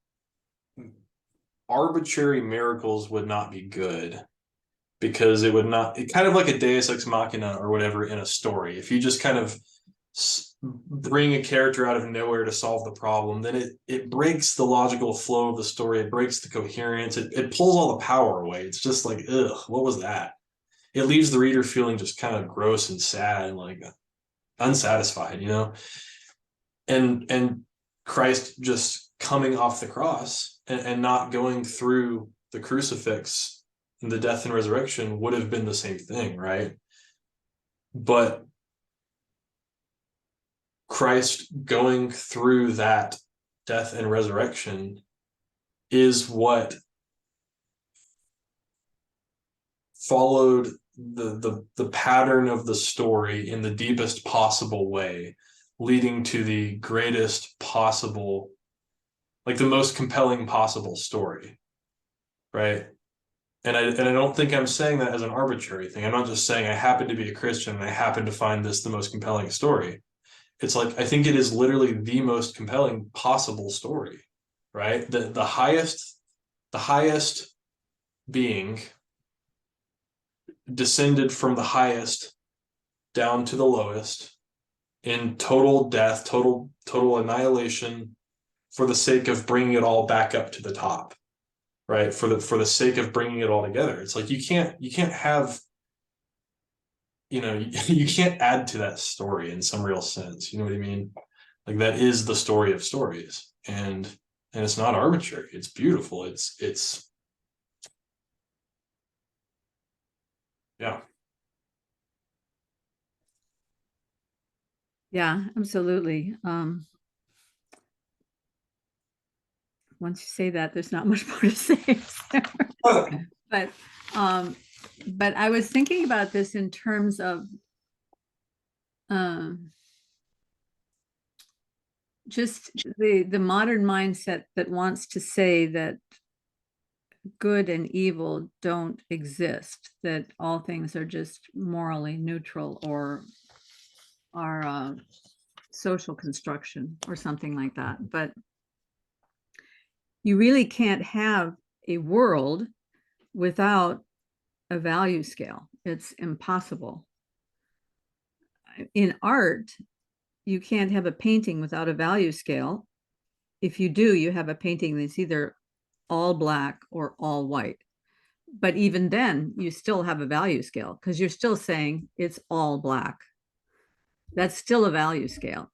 arbitrary miracles would not be good, because it would not, it kind of like a deus ex machina or whatever in a story. If you just kind of bring a character out of nowhere to solve the problem, then it breaks the logical flow of the story. It breaks the coherence. It pulls all the power away. It's just like, ugh, what was that? It leaves the reader feeling just kind of gross and sad and like unsatisfied, you know? And Christ just coming off the cross and not going through the crucifix and the death and resurrection would have been the same thing, right? But Christ going through that death and resurrection is what followed the pattern of the story in the deepest possible way, leading to the greatest possible, like the most compelling possible story, right? And I don't think I'm saying that as an arbitrary thing. I'm not just saying I happen to be a Christian and I happen to find this the most compelling story. It's like, I think it is literally the most compelling possible story, right? The highest being descended from the highest down to the lowest in total death, total annihilation, for the sake of bringing it all back up to the top, right? For the sake of bringing it all together. It's like, you can't have, you know, you can't add to that story in some real sense. You know what I mean? Like, that is the story of stories, and it's not arbitrary. It's beautiful. It's yeah. Yeah, absolutely. Once you say that, there's not much more to say. But I was thinking about this in terms of just the modern mindset that wants to say that good and evil don't exist, that all things are just morally neutral or are social construction or something like that. But you really can't have a world without a value scale. It's impossible. In art, you can't have a painting without a value scale. If you do, you have a painting that's either all black or all white. But even then, you still have a value scale because you're still saying it's all black. That's still a value scale.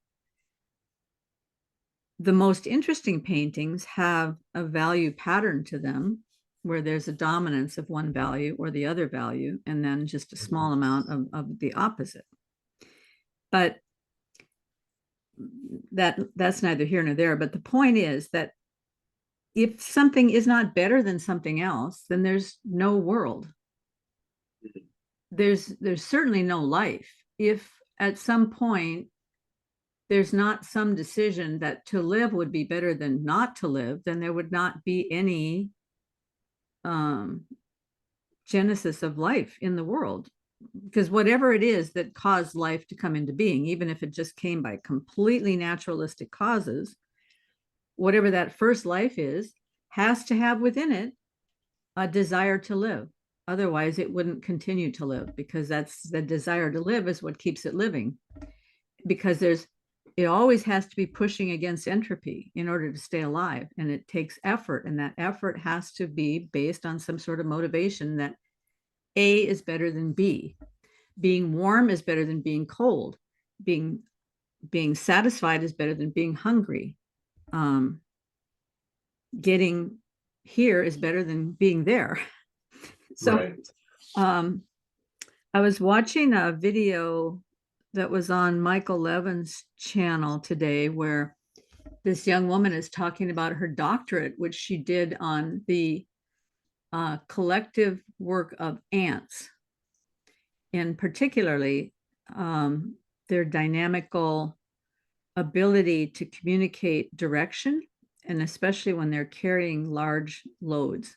The most interesting paintings have a value pattern to them, where there's a dominance of one value or the other value, and then just a small amount of the opposite. But that's neither here nor there. But the point is that if something is not better than something else, then there's no world. There's certainly no life. If at some point there's not some decision that to live would be better than not to live, then there would not be any genesis of life in the world. Because whatever it is that caused life to come into being, even if it just came by completely naturalistic causes, whatever that first life is, has to have within it a desire to live. Otherwise, it wouldn't continue to live, because that's the desire to live is what keeps it living. Because it always has to be pushing against entropy in order to stay alive. And it takes effort. And that effort has to be based on some sort of motivation that A is better than B. Being warm is better than being cold. Being satisfied is better than being hungry. Getting here is better than being there. So right. I was watching a video that was on Michael Levin's channel today, where this young woman is talking about her doctorate, which she did on the collective work of ants, and particularly their dynamical ability to communicate direction, and especially when they're carrying large loads.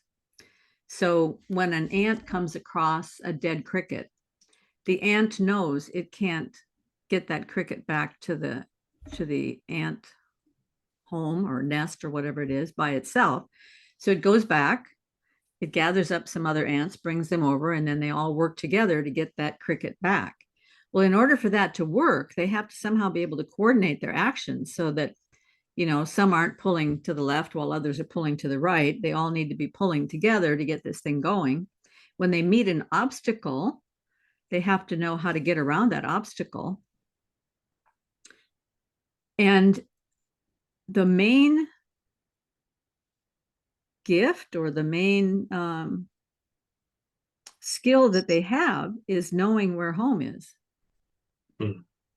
So when an ant comes across a dead cricket, the ant knows it can't get that cricket back to the ant home or nest or whatever it is by itself. So it goes back, it gathers up some other ants, brings them over, and then they all work together to get that cricket back. Well, in order for that to work, they have to somehow be able to coordinate their actions so that, some aren't pulling to the left while others are pulling to the right. They all need to be pulling together to get this thing going. When they meet an obstacle, they have to know how to get around that obstacle. And the main gift, or the main skill that they have, is knowing where home is.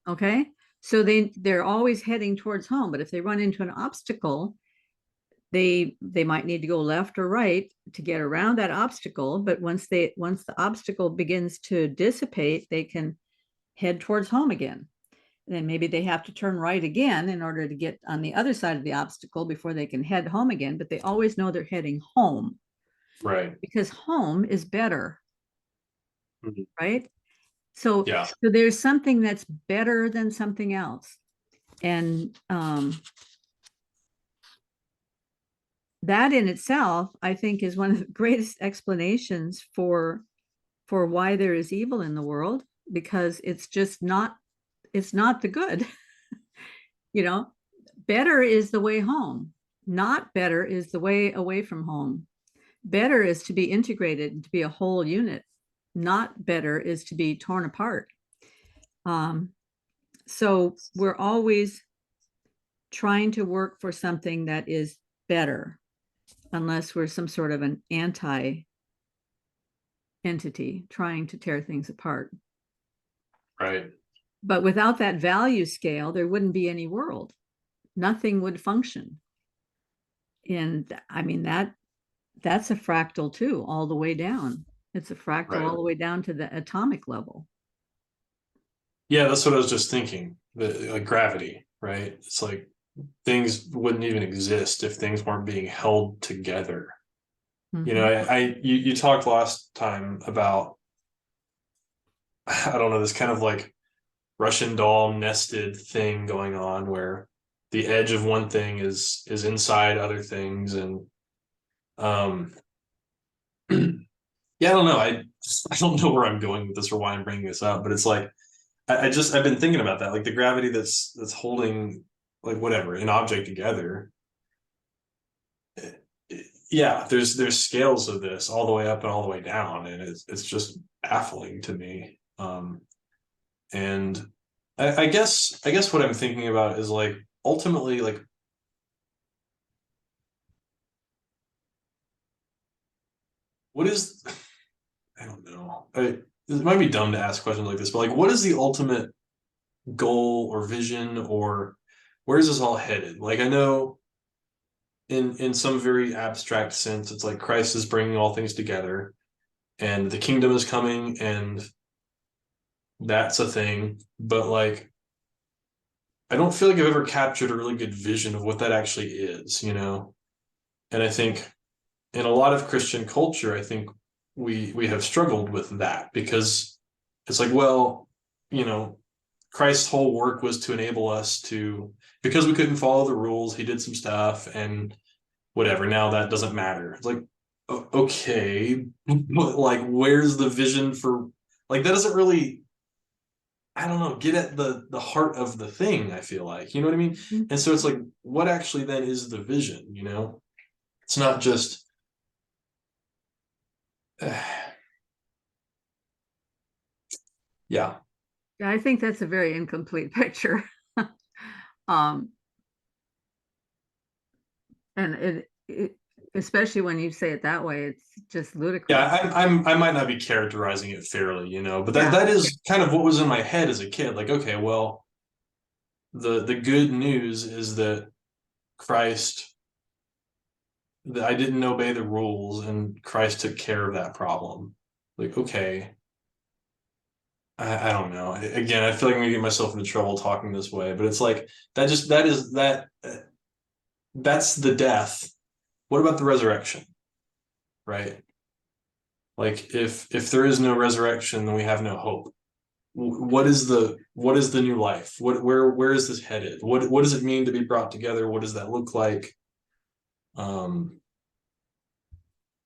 Okay, so they're always heading towards home, but if they run into an obstacle, they might need to go left or right to get around that obstacle. But once the obstacle begins to dissipate, they can head towards home again. Then maybe they have to turn right again in order to get on the other side of the obstacle before they can head home again. But they always know they're heading home, right? Because home is better, right? So, yeah. So there's something that's better than something else. And that in itself, I think, is one of the greatest explanations for why there is evil in the world, because it's not the good. Better is the way home. Not better is the way away from home. Better is to be integrated and to be a whole unit. Not better is to be torn apart. So we're always trying to work for something that is better, unless we're some sort of an anti-entity trying to tear things apart. Right. But without that value scale, there wouldn't be any world. Nothing would function. And I mean, that's a fractal too, all the way down. It's a fractal right. all the way down to the atomic level. Yeah, that's what I was just thinking. Like gravity, right? It's like things wouldn't even exist if things weren't being held together. You talked last time about, I don't know, this kind of like Russian doll nested thing going on where the edge of one thing is inside other things. And yeah, I don't know. I don't know where I'm going with this or why I'm bringing this up, but it's like I've been thinking about that, like the gravity that's holding, like whatever, an object together. Yeah, there's scales of this all the way up and all the way down, and it's just baffling to me. And I guess what I'm thinking about is like ultimately, like what is, I don't know. It might be dumb to ask questions like this, but like what is the ultimate goal or vision, or where's this all headed? Like, I know in some very abstract sense, it's like Christ is bringing all things together and the kingdom is coming, and that's a thing. But like, I don't feel like I've ever captured a really good vision of what that actually is, you know? And I think in a lot of Christian culture, I think we have struggled with that, because it's like, well, you know, Christ's whole work was to enable us to, because we couldn't follow the rules, he did some stuff and whatever. Now that doesn't matter. It's like, okay, but like, where's the vision for, like, that doesn't really, I don't know, get at the heart of the thing, I feel like, you know what I mean? Mhm. And so it's like, what actually then is the vision, you know? It's not just yeah. Yeah, I think that's a very incomplete picture. Um, and it, especially when you say it that way, it's just ludicrous. Yeah, I might not be characterizing it fairly, you know, but Yeah. that is kind of what was in my head as a kid. Like, okay, well, the good news is that Christ, that I didn't obey the rules and Christ took care of that problem. Like, okay, I don't know. Again, I feel like I'm gonna get myself into trouble talking this way, but it's like that's the death. What about the resurrection? Right? Like, if there is no resurrection, then we have no hope. What is the new life? Where is this headed? What does it mean to be brought together? What does that look like? Um,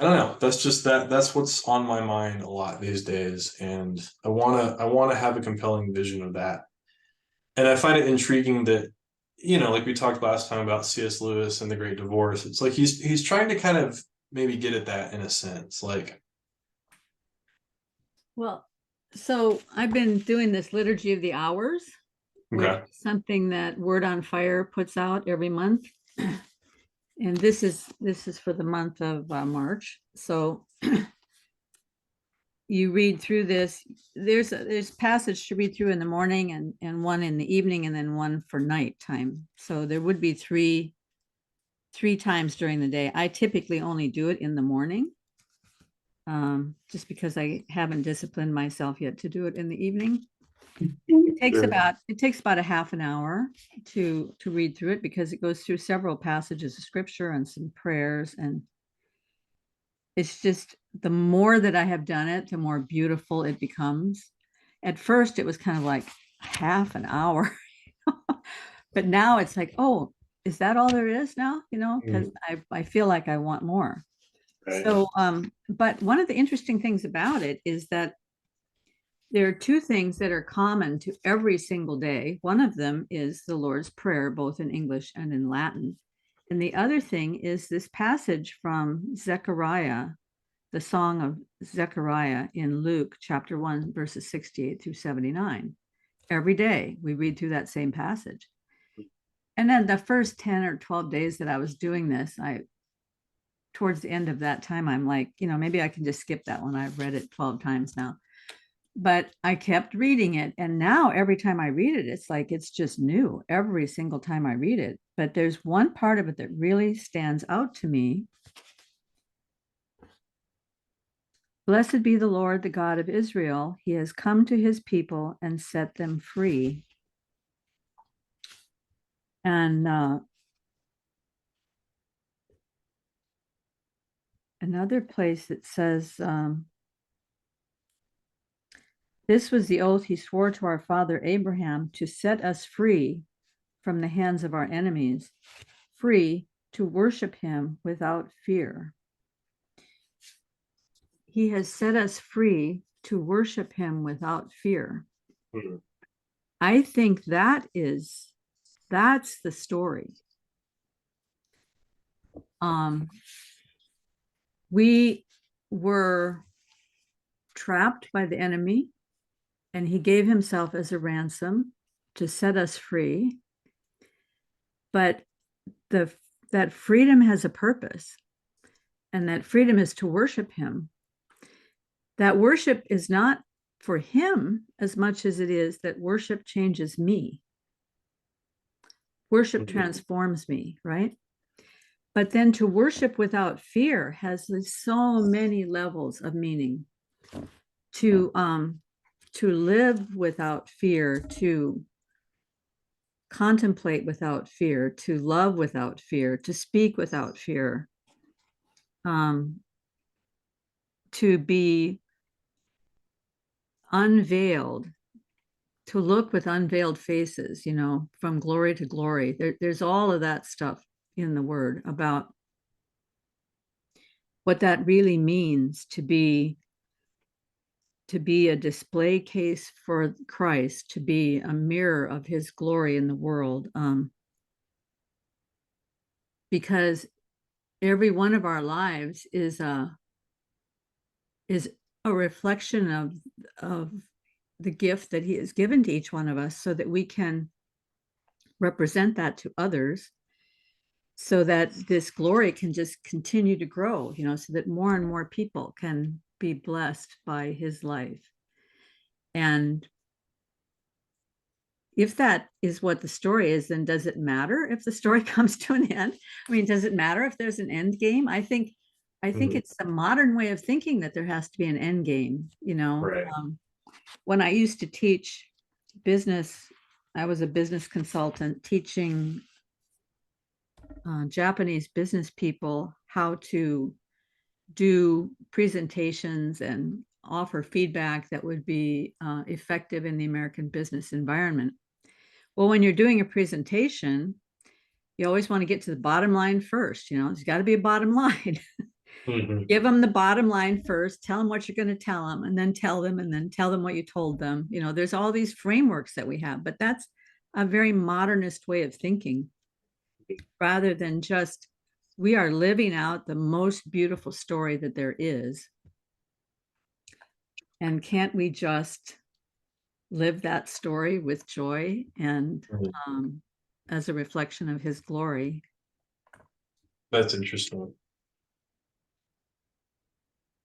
I don't know. That's what's on my mind a lot these days, and I wanna have a compelling vision of that. And I find it intriguing that, you know, like we talked last time about C.S. Lewis and the Great Divorce. It's like he's trying to kind of maybe get at that in a sense. Like, Well, so I've been doing this Liturgy of the Hours, which okay, is something that Word on Fire puts out every month. And this is for the month of March. So you read through this. There's passage to read through in the morning and one in the evening and then one for nighttime. So there would be three times during the day. I typically only do it in the morning, just because I haven't disciplined myself yet to do it in the evening. sure. It takes about a half an hour to read through it, because it goes through several passages of scripture and some prayers, and it's just, the more that I have done it, the more beautiful it becomes. At first it was kind of like half an hour, but now it's like, oh, is that all there is now? You know, because I feel like I want more. Right. So, but one of the interesting things about it is that there are two things that are common to every single day. One of them is the Lord's Prayer, both in English and in Latin. And the other thing is this passage from Zechariah, the Song of Zechariah in Luke chapter 1, verses 68 through 79. Every day we read through that same passage. And then the first 10 or 12 days that I was doing this, towards the end of that time, I'm like, maybe I can just skip that one. I've read it 12 times now. But I kept reading it. And now every time I read it, it's like it's just new every single time I read it. But there's one part of it that really stands out to me. Blessed be the Lord, the God of Israel. He has come to his people and set them free. And another place that says, this was the oath he swore to our father Abraham, to set us free from the hands of our enemies, free to worship him without fear. He has set us free to worship him without fear. Mm-hmm. I think that's the story. We were trapped by the enemy, and he gave himself as a ransom to set us free. But that freedom has a purpose, and that freedom is to worship him. That worship is not for him as much as it is that worship changes me. Worship transforms me, right? But then to worship without fear has so many levels of meaning. To live without fear, to contemplate without fear, to love without fear, to speak without fear, to be unveiled, to look with unveiled faces, you know, from glory to glory. There's all of that stuff in the word about what that really means to be a display case for Christ, to be a mirror of his glory in the world. Because every one of our lives is a reflection of the gift that he has given to each one of us, so that we can represent that to others, so that this glory can just continue to grow, you know, so that more and more people can be blessed by his life. And if that is what the story is, then does it matter if the story comes to an end? I mean, does it matter if there's an end game? I think it's a modern way of thinking that there has to be an end game, you know. Right. When I used to teach business, I was a business consultant teaching Japanese business people how to do presentations and offer feedback that would be effective in the American business environment. Well, when you're doing a presentation, you always want to get to the bottom line first. You know, there's got to be a bottom line. Give them the bottom line first, tell them what you're going to tell them, and then tell them what you told them. You know, there's all these frameworks that we have, but that's a very modernist way of thinking, rather than just, we are living out the most beautiful story that there is. And can't we just live that story with joy and as a reflection of his glory? That's interesting.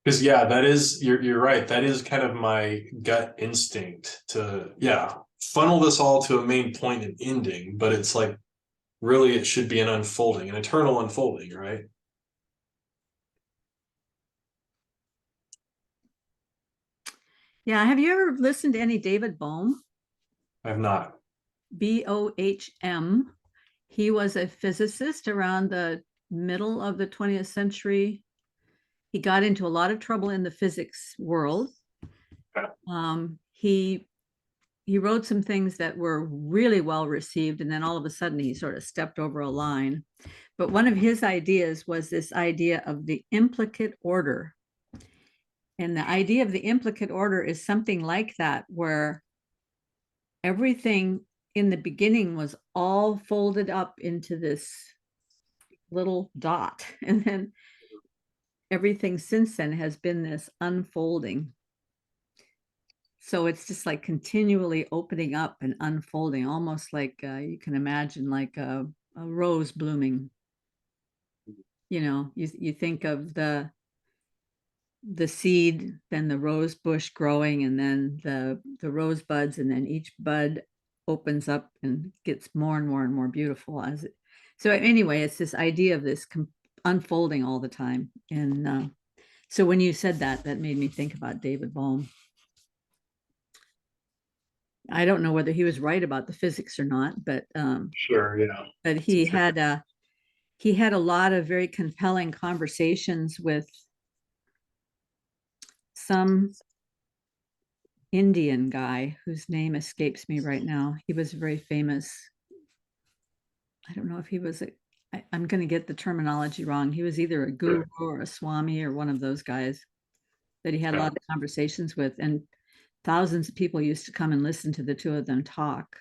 Because yeah, that is, you're right. That is kind of my gut instinct to, yeah, funnel this all to a main point and ending, but it's like, really it should be an unfolding, an eternal unfolding, right? Yeah. Have you ever listened to any David Bohm? I have not. Bohm. He was a physicist around the middle of the 20th century. He got into a lot of trouble in the physics world. He wrote some things that were really well received, and then all of a sudden he sort of stepped over a line. But one of his ideas was this idea of the implicate order. And the idea of the implicate order is something like that, where everything in the beginning was all folded up into this little dot. And then everything since then has been this unfolding. So it's just like continually opening up and unfolding, almost like you can imagine like a rose blooming. You know, you think of the seed, then the rose bush growing, and then the rose buds, and then each bud opens up and gets more and more and more beautiful as it. So anyway, it's this idea of this unfolding all the time. And so when you said that made me think about David Bohm. I don't know whether he was right about the physics or not, but Sure, yeah. but he had a lot of very compelling conversations with some Indian guy whose name escapes me right now. He was very famous. I don't know if he was I'm going to get the terminology wrong. He was either a guru or a swami or one of those guys that he had a lot of conversations with, and thousands of people used to come and listen to the two of them talk.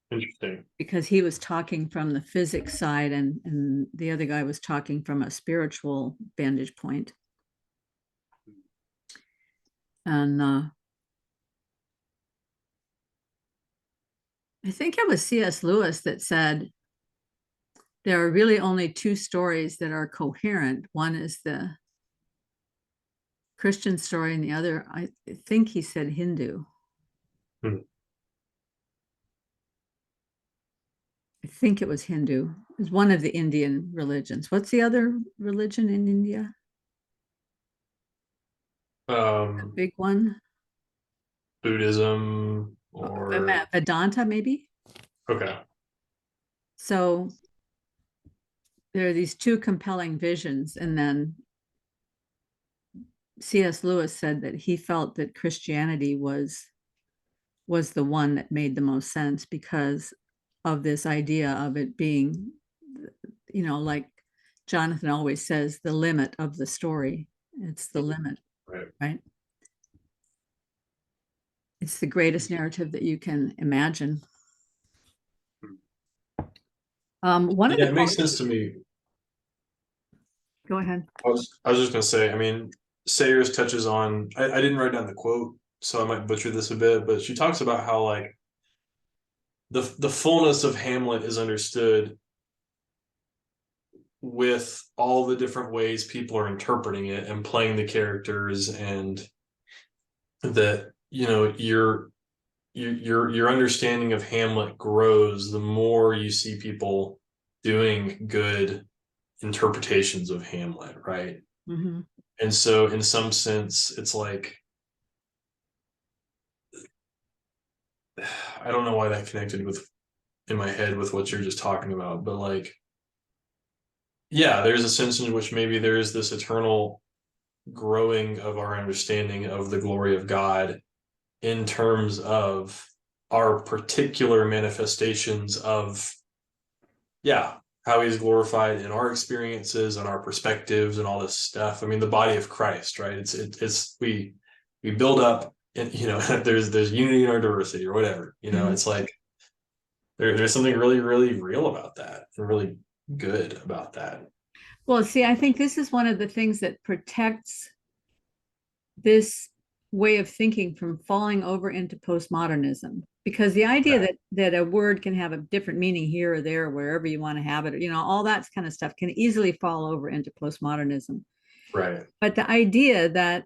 Interesting. Because he was talking from the physics side, and the other guy was talking from a spiritual vantage point. And I think it was C.S. Lewis that said there are really only two stories that are coherent. One is the Christian story, and the other, I think he said Hindu. Hmm. I think it was Hindu. It's one of the Indian religions. What's the other religion in India? The big one? Buddhism or Vedanta, maybe? okay. So there are these two compelling visions, and then C.S. Lewis said that he felt that Christianity was the one that made the most sense because of this idea of it being, like Jonathan always says, the limit of the story. It's the limit, right? It's the greatest narrative that you can imagine. One of Yeah, the it makes sense to me. Go ahead. I was just gonna say, I mean, Sayers touches on, I didn't write down the quote, so I might butcher this a bit, but she talks about how like the fullness of Hamlet is understood with all the different ways people are interpreting it and playing the characters, and that your understanding of Hamlet grows the more you see people doing good interpretations of Hamlet, right? Mm-hmm. And so in some sense it's like, I don't know why that connected with in my head with what you're just talking about, but like, yeah, there's a sense in which maybe there is this eternal growing of our understanding of the glory of God in terms of our particular manifestations of, yeah, how he's glorified in our experiences and our perspectives and all this stuff. I mean, the body of Christ, right? It's we build up, and there's unity in our diversity or whatever. Mm-hmm. It's like there's something really, really real about that and really good about that. Well, see, I think this is one of the things that protects this way of thinking from falling over into postmodernism, because the idea that a word can have a different meaning here or there, wherever you want to have it, all that kind of stuff can easily fall over into postmodernism. Right. But the idea that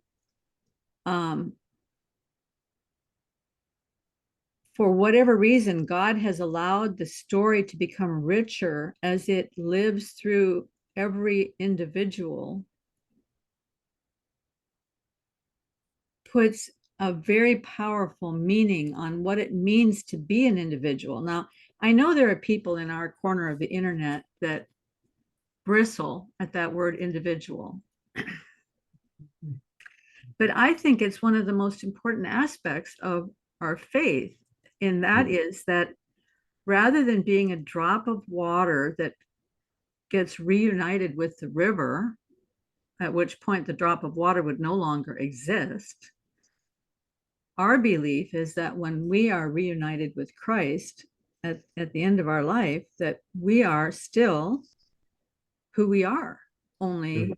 for whatever reason, God has allowed the story to become richer as it lives through every individual puts a very powerful meaning on what it means to be an individual. Now, I know there are people in our corner of the internet that bristle at that word individual. But I think it's one of the most important aspects of our faith, and that is that rather than being a drop of water that gets reunited with the river, at which point the drop of water would no longer exist, our belief is that when we are reunited with Christ at the end of our life, that we are still who we are, only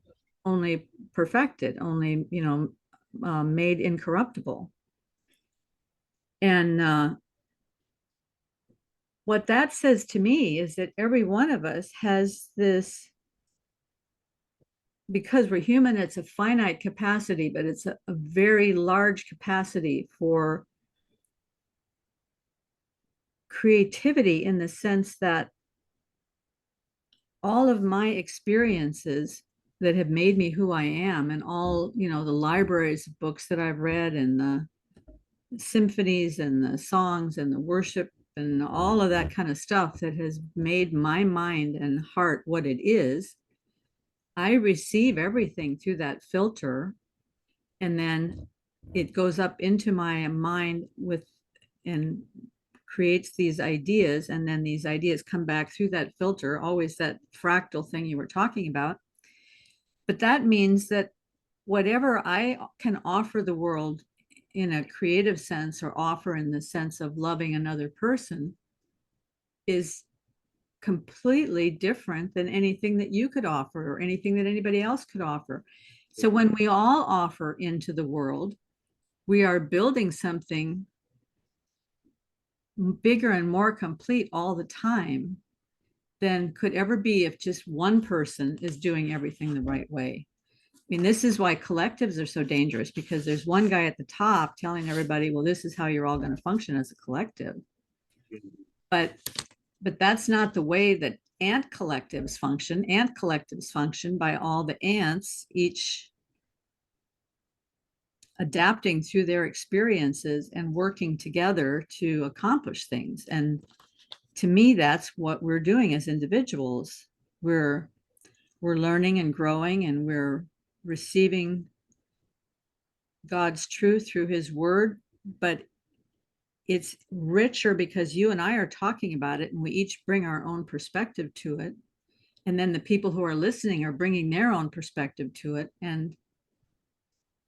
perfected, only made incorruptible. And what that says to me is that every one of us has this, because we're human, it's a finite capacity, but it's a very large capacity for creativity, in the sense that all of my experiences that have made me who I am, and all, the libraries of books that I've read, and the symphonies and the songs and the worship and all of that kind of stuff that has made my mind and heart what it is, I receive everything through that filter, and then it goes up into my mind and creates these ideas, and then these ideas come back through that filter, always that fractal thing you were talking about. But that means that whatever I can offer the world in a creative sense, or offer in the sense of loving another person, is completely different than anything that you could offer or anything that anybody else could offer. So when we all offer into the world, we are building something bigger and more complete all the time than could ever be if just one person is doing everything the right way. mean, this is why collectives are so dangerous, because there's one guy at the top telling everybody, well, this is how you're all going to function as a collective. But that's not the way that ant collectives function. Ant collectives function by all the ants, each adapting through their experiences and working together to accomplish things. And to me, that's what we're doing as individuals. We're learning and growing, and we're receiving God's truth through his word, but it's richer because you and I are talking about it, and we each bring our own perspective to it. And then the people who are listening are bringing their own perspective to it. And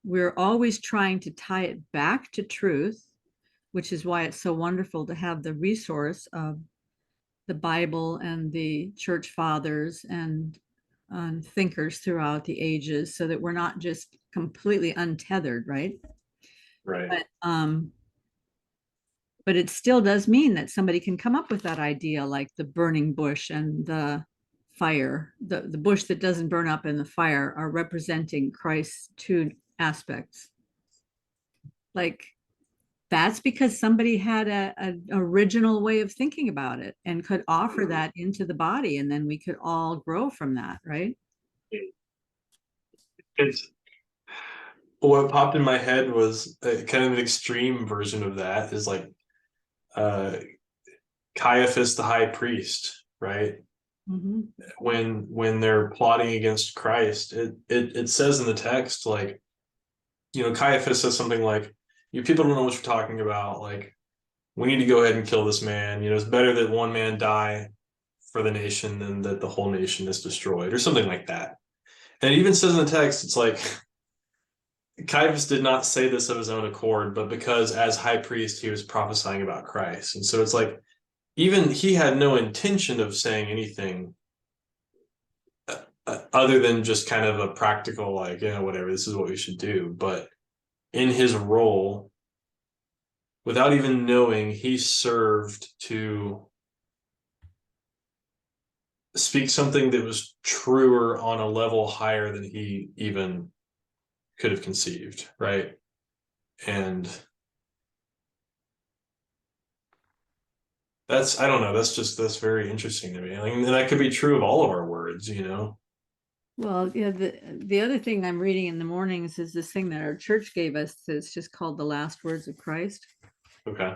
we're always trying to tie it back to truth, which is why it's so wonderful to have the resource of the Bible and the church fathers and thinkers throughout the ages, so that we're not just completely untethered, right? Right. But it still does mean that somebody can come up with that idea, like the burning bush and the fire. The bush that doesn't burn up in the fire are representing Christ's two aspects. Like, that's because somebody had an original way of thinking about it and could offer that into the body, and then we could all grow from that, right? It's what popped in my head was kind of an extreme version of that is like Caiaphas the high priest, right? Mm-hmm. When they're plotting against Christ, it says in the text, like, you know, Caiaphas says something like, you people don't know what you're talking about, like, we need to go ahead and kill this man. You know, it's better that one man die for the nation than that the whole nation is destroyed, or something like that. And it even says in the text, it's like, Caiaphas did not say this of his own accord, but because as high priest, he was prophesying about Christ. And so it's like, even he had no intention of saying anything other than just kind of a practical, like, yeah, whatever, this is what we should do. But in his role, without even knowing, he served to speak something that was truer on a level higher than he even could have conceived, right? And that's, I don't know, that's very interesting to me. I mean, and that could be true of all of our words, you know? Well, yeah, the other thing I'm reading in the mornings is this thing that our church gave us. It's just called The Last Words of Christ. Okay.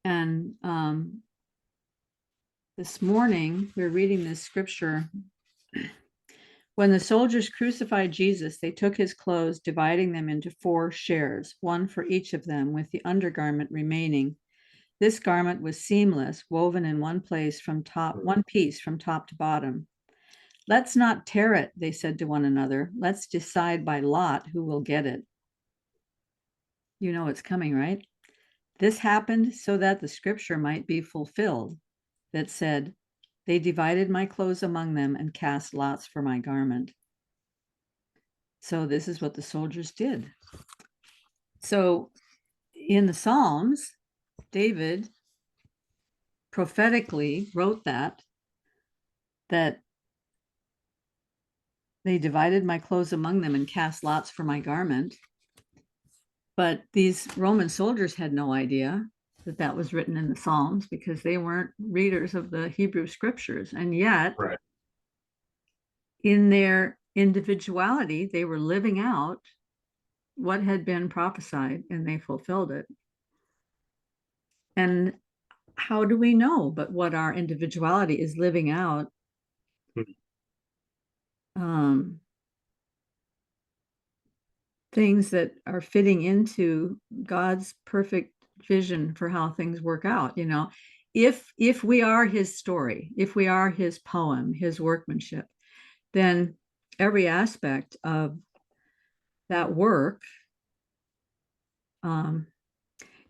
And this morning we're reading this scripture. When the soldiers crucified Jesus, they took his clothes, dividing them into 4 shares, one for each of them, with the undergarment remaining. This garment was seamless, woven in one piece from top to bottom. Let's not tear it, they said to one another. Let's decide by lot who will get it. You know it's coming, right? This happened so that the scripture might be fulfilled that said, they divided my clothes among them and cast lots for my garment. So this is what the soldiers did. So in the Psalms, David prophetically wrote that they divided my clothes among them and cast lots for my garment. But these Roman soldiers had no idea that that was written in the Psalms, because they weren't readers of the Hebrew scriptures. And yet, Right. in their individuality, they were living out what had been prophesied, and they fulfilled it. And how do we know but what our individuality is living out? Things that are fitting into God's perfect vision for how things work out. You know, if we are his story, if we are his poem, his workmanship, then every aspect of that work, you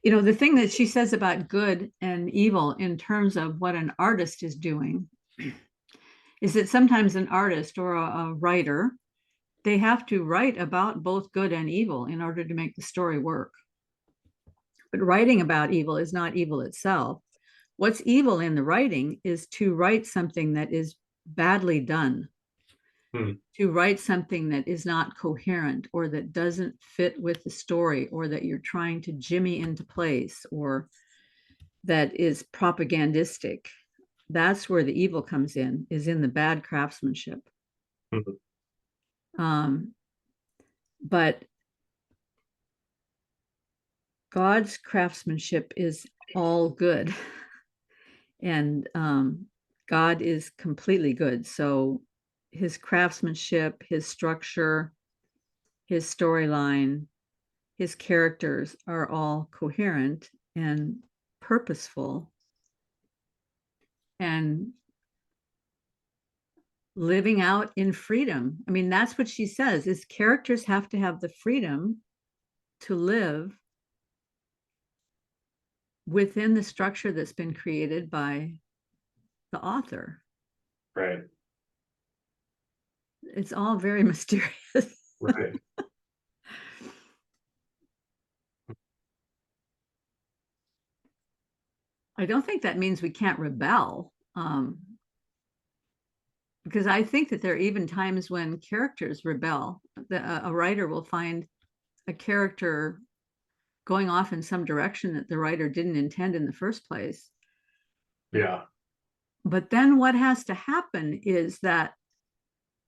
know, the thing that she says about good and evil in terms of what an artist is doing is that sometimes an artist or a writer, they have to write about both good and evil in order to make the story work. But writing about evil is not evil itself. What's evil in the writing is to write something that is badly done, to write something that is not coherent or that doesn't fit with the story or that you're trying to jimmy into place or that is propagandistic. That's where the evil comes in, is in the bad craftsmanship. But God's craftsmanship is all good. And God is completely good. So his craftsmanship, his structure, his storyline, his characters are all coherent and purposeful and living out in freedom. I mean, that's what she says, is characters have to have the freedom to live within the structure that's been created by the author. Right. It's all very mysterious. Right. I don't think that means we can't rebel. Because I think that there are even times when characters rebel. A writer will find a character going off in some direction that the writer didn't intend in the first place. Yeah. But then what has to happen is that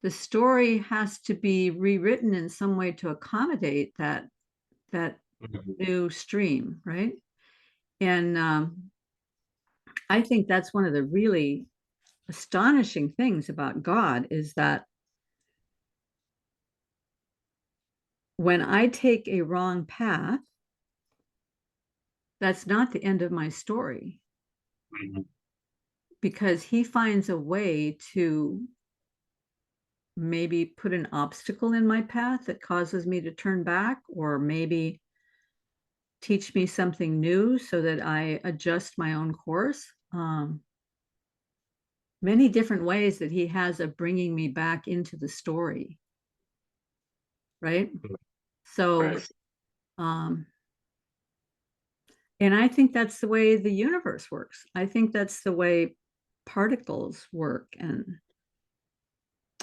the story has to be rewritten in some way to accommodate that new stream, right? And I think that's one of the really astonishing things about God, is that when I take a wrong path, that's not the end of my story, because he finds a way to maybe put an obstacle in my path that causes me to turn back, or maybe teach me something new so that I adjust my own course. Many different ways that he has of bringing me back into the story. Right? So, Right. And I think that's the way the universe works. I think that's the way particles work. And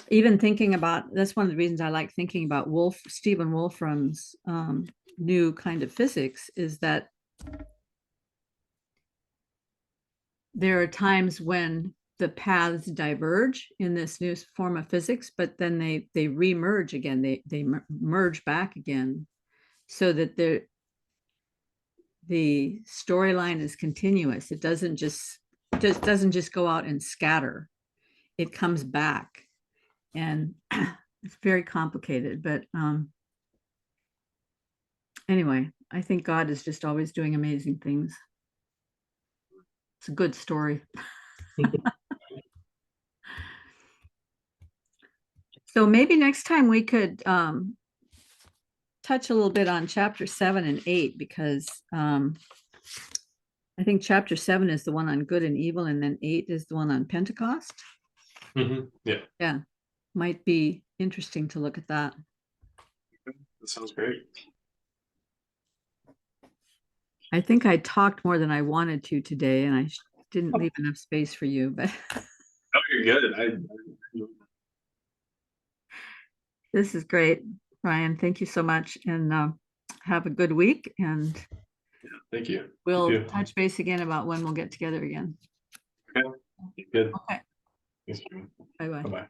even thinking about, that's one of the reasons I like thinking about Stephen Wolfram's new kind of physics, is that there are times when the paths diverge in this new form of physics, but then they re-merge again. They merge back again, so that the storyline is continuous. It doesn't just go out and scatter. It comes back, and it's very complicated. But anyway, I think God is just always doing amazing things. It's a good story. So maybe next time we could touch a little bit on chapter 7 and 8, because I think chapter 7 is the one on good and evil, and then 8 is the one on Pentecost. Yeah. Yeah, might be interesting to look at that. That sounds great. I think I talked more than I wanted to today, and I didn't leave enough space for you, but Oh, you're good. this is great, Ryan. Thank you so much, and have a good week, and Thank you. we'll touch base again about when we'll get together again. Okay. Good. Okay. Thanks. Bye-bye. Bye-bye.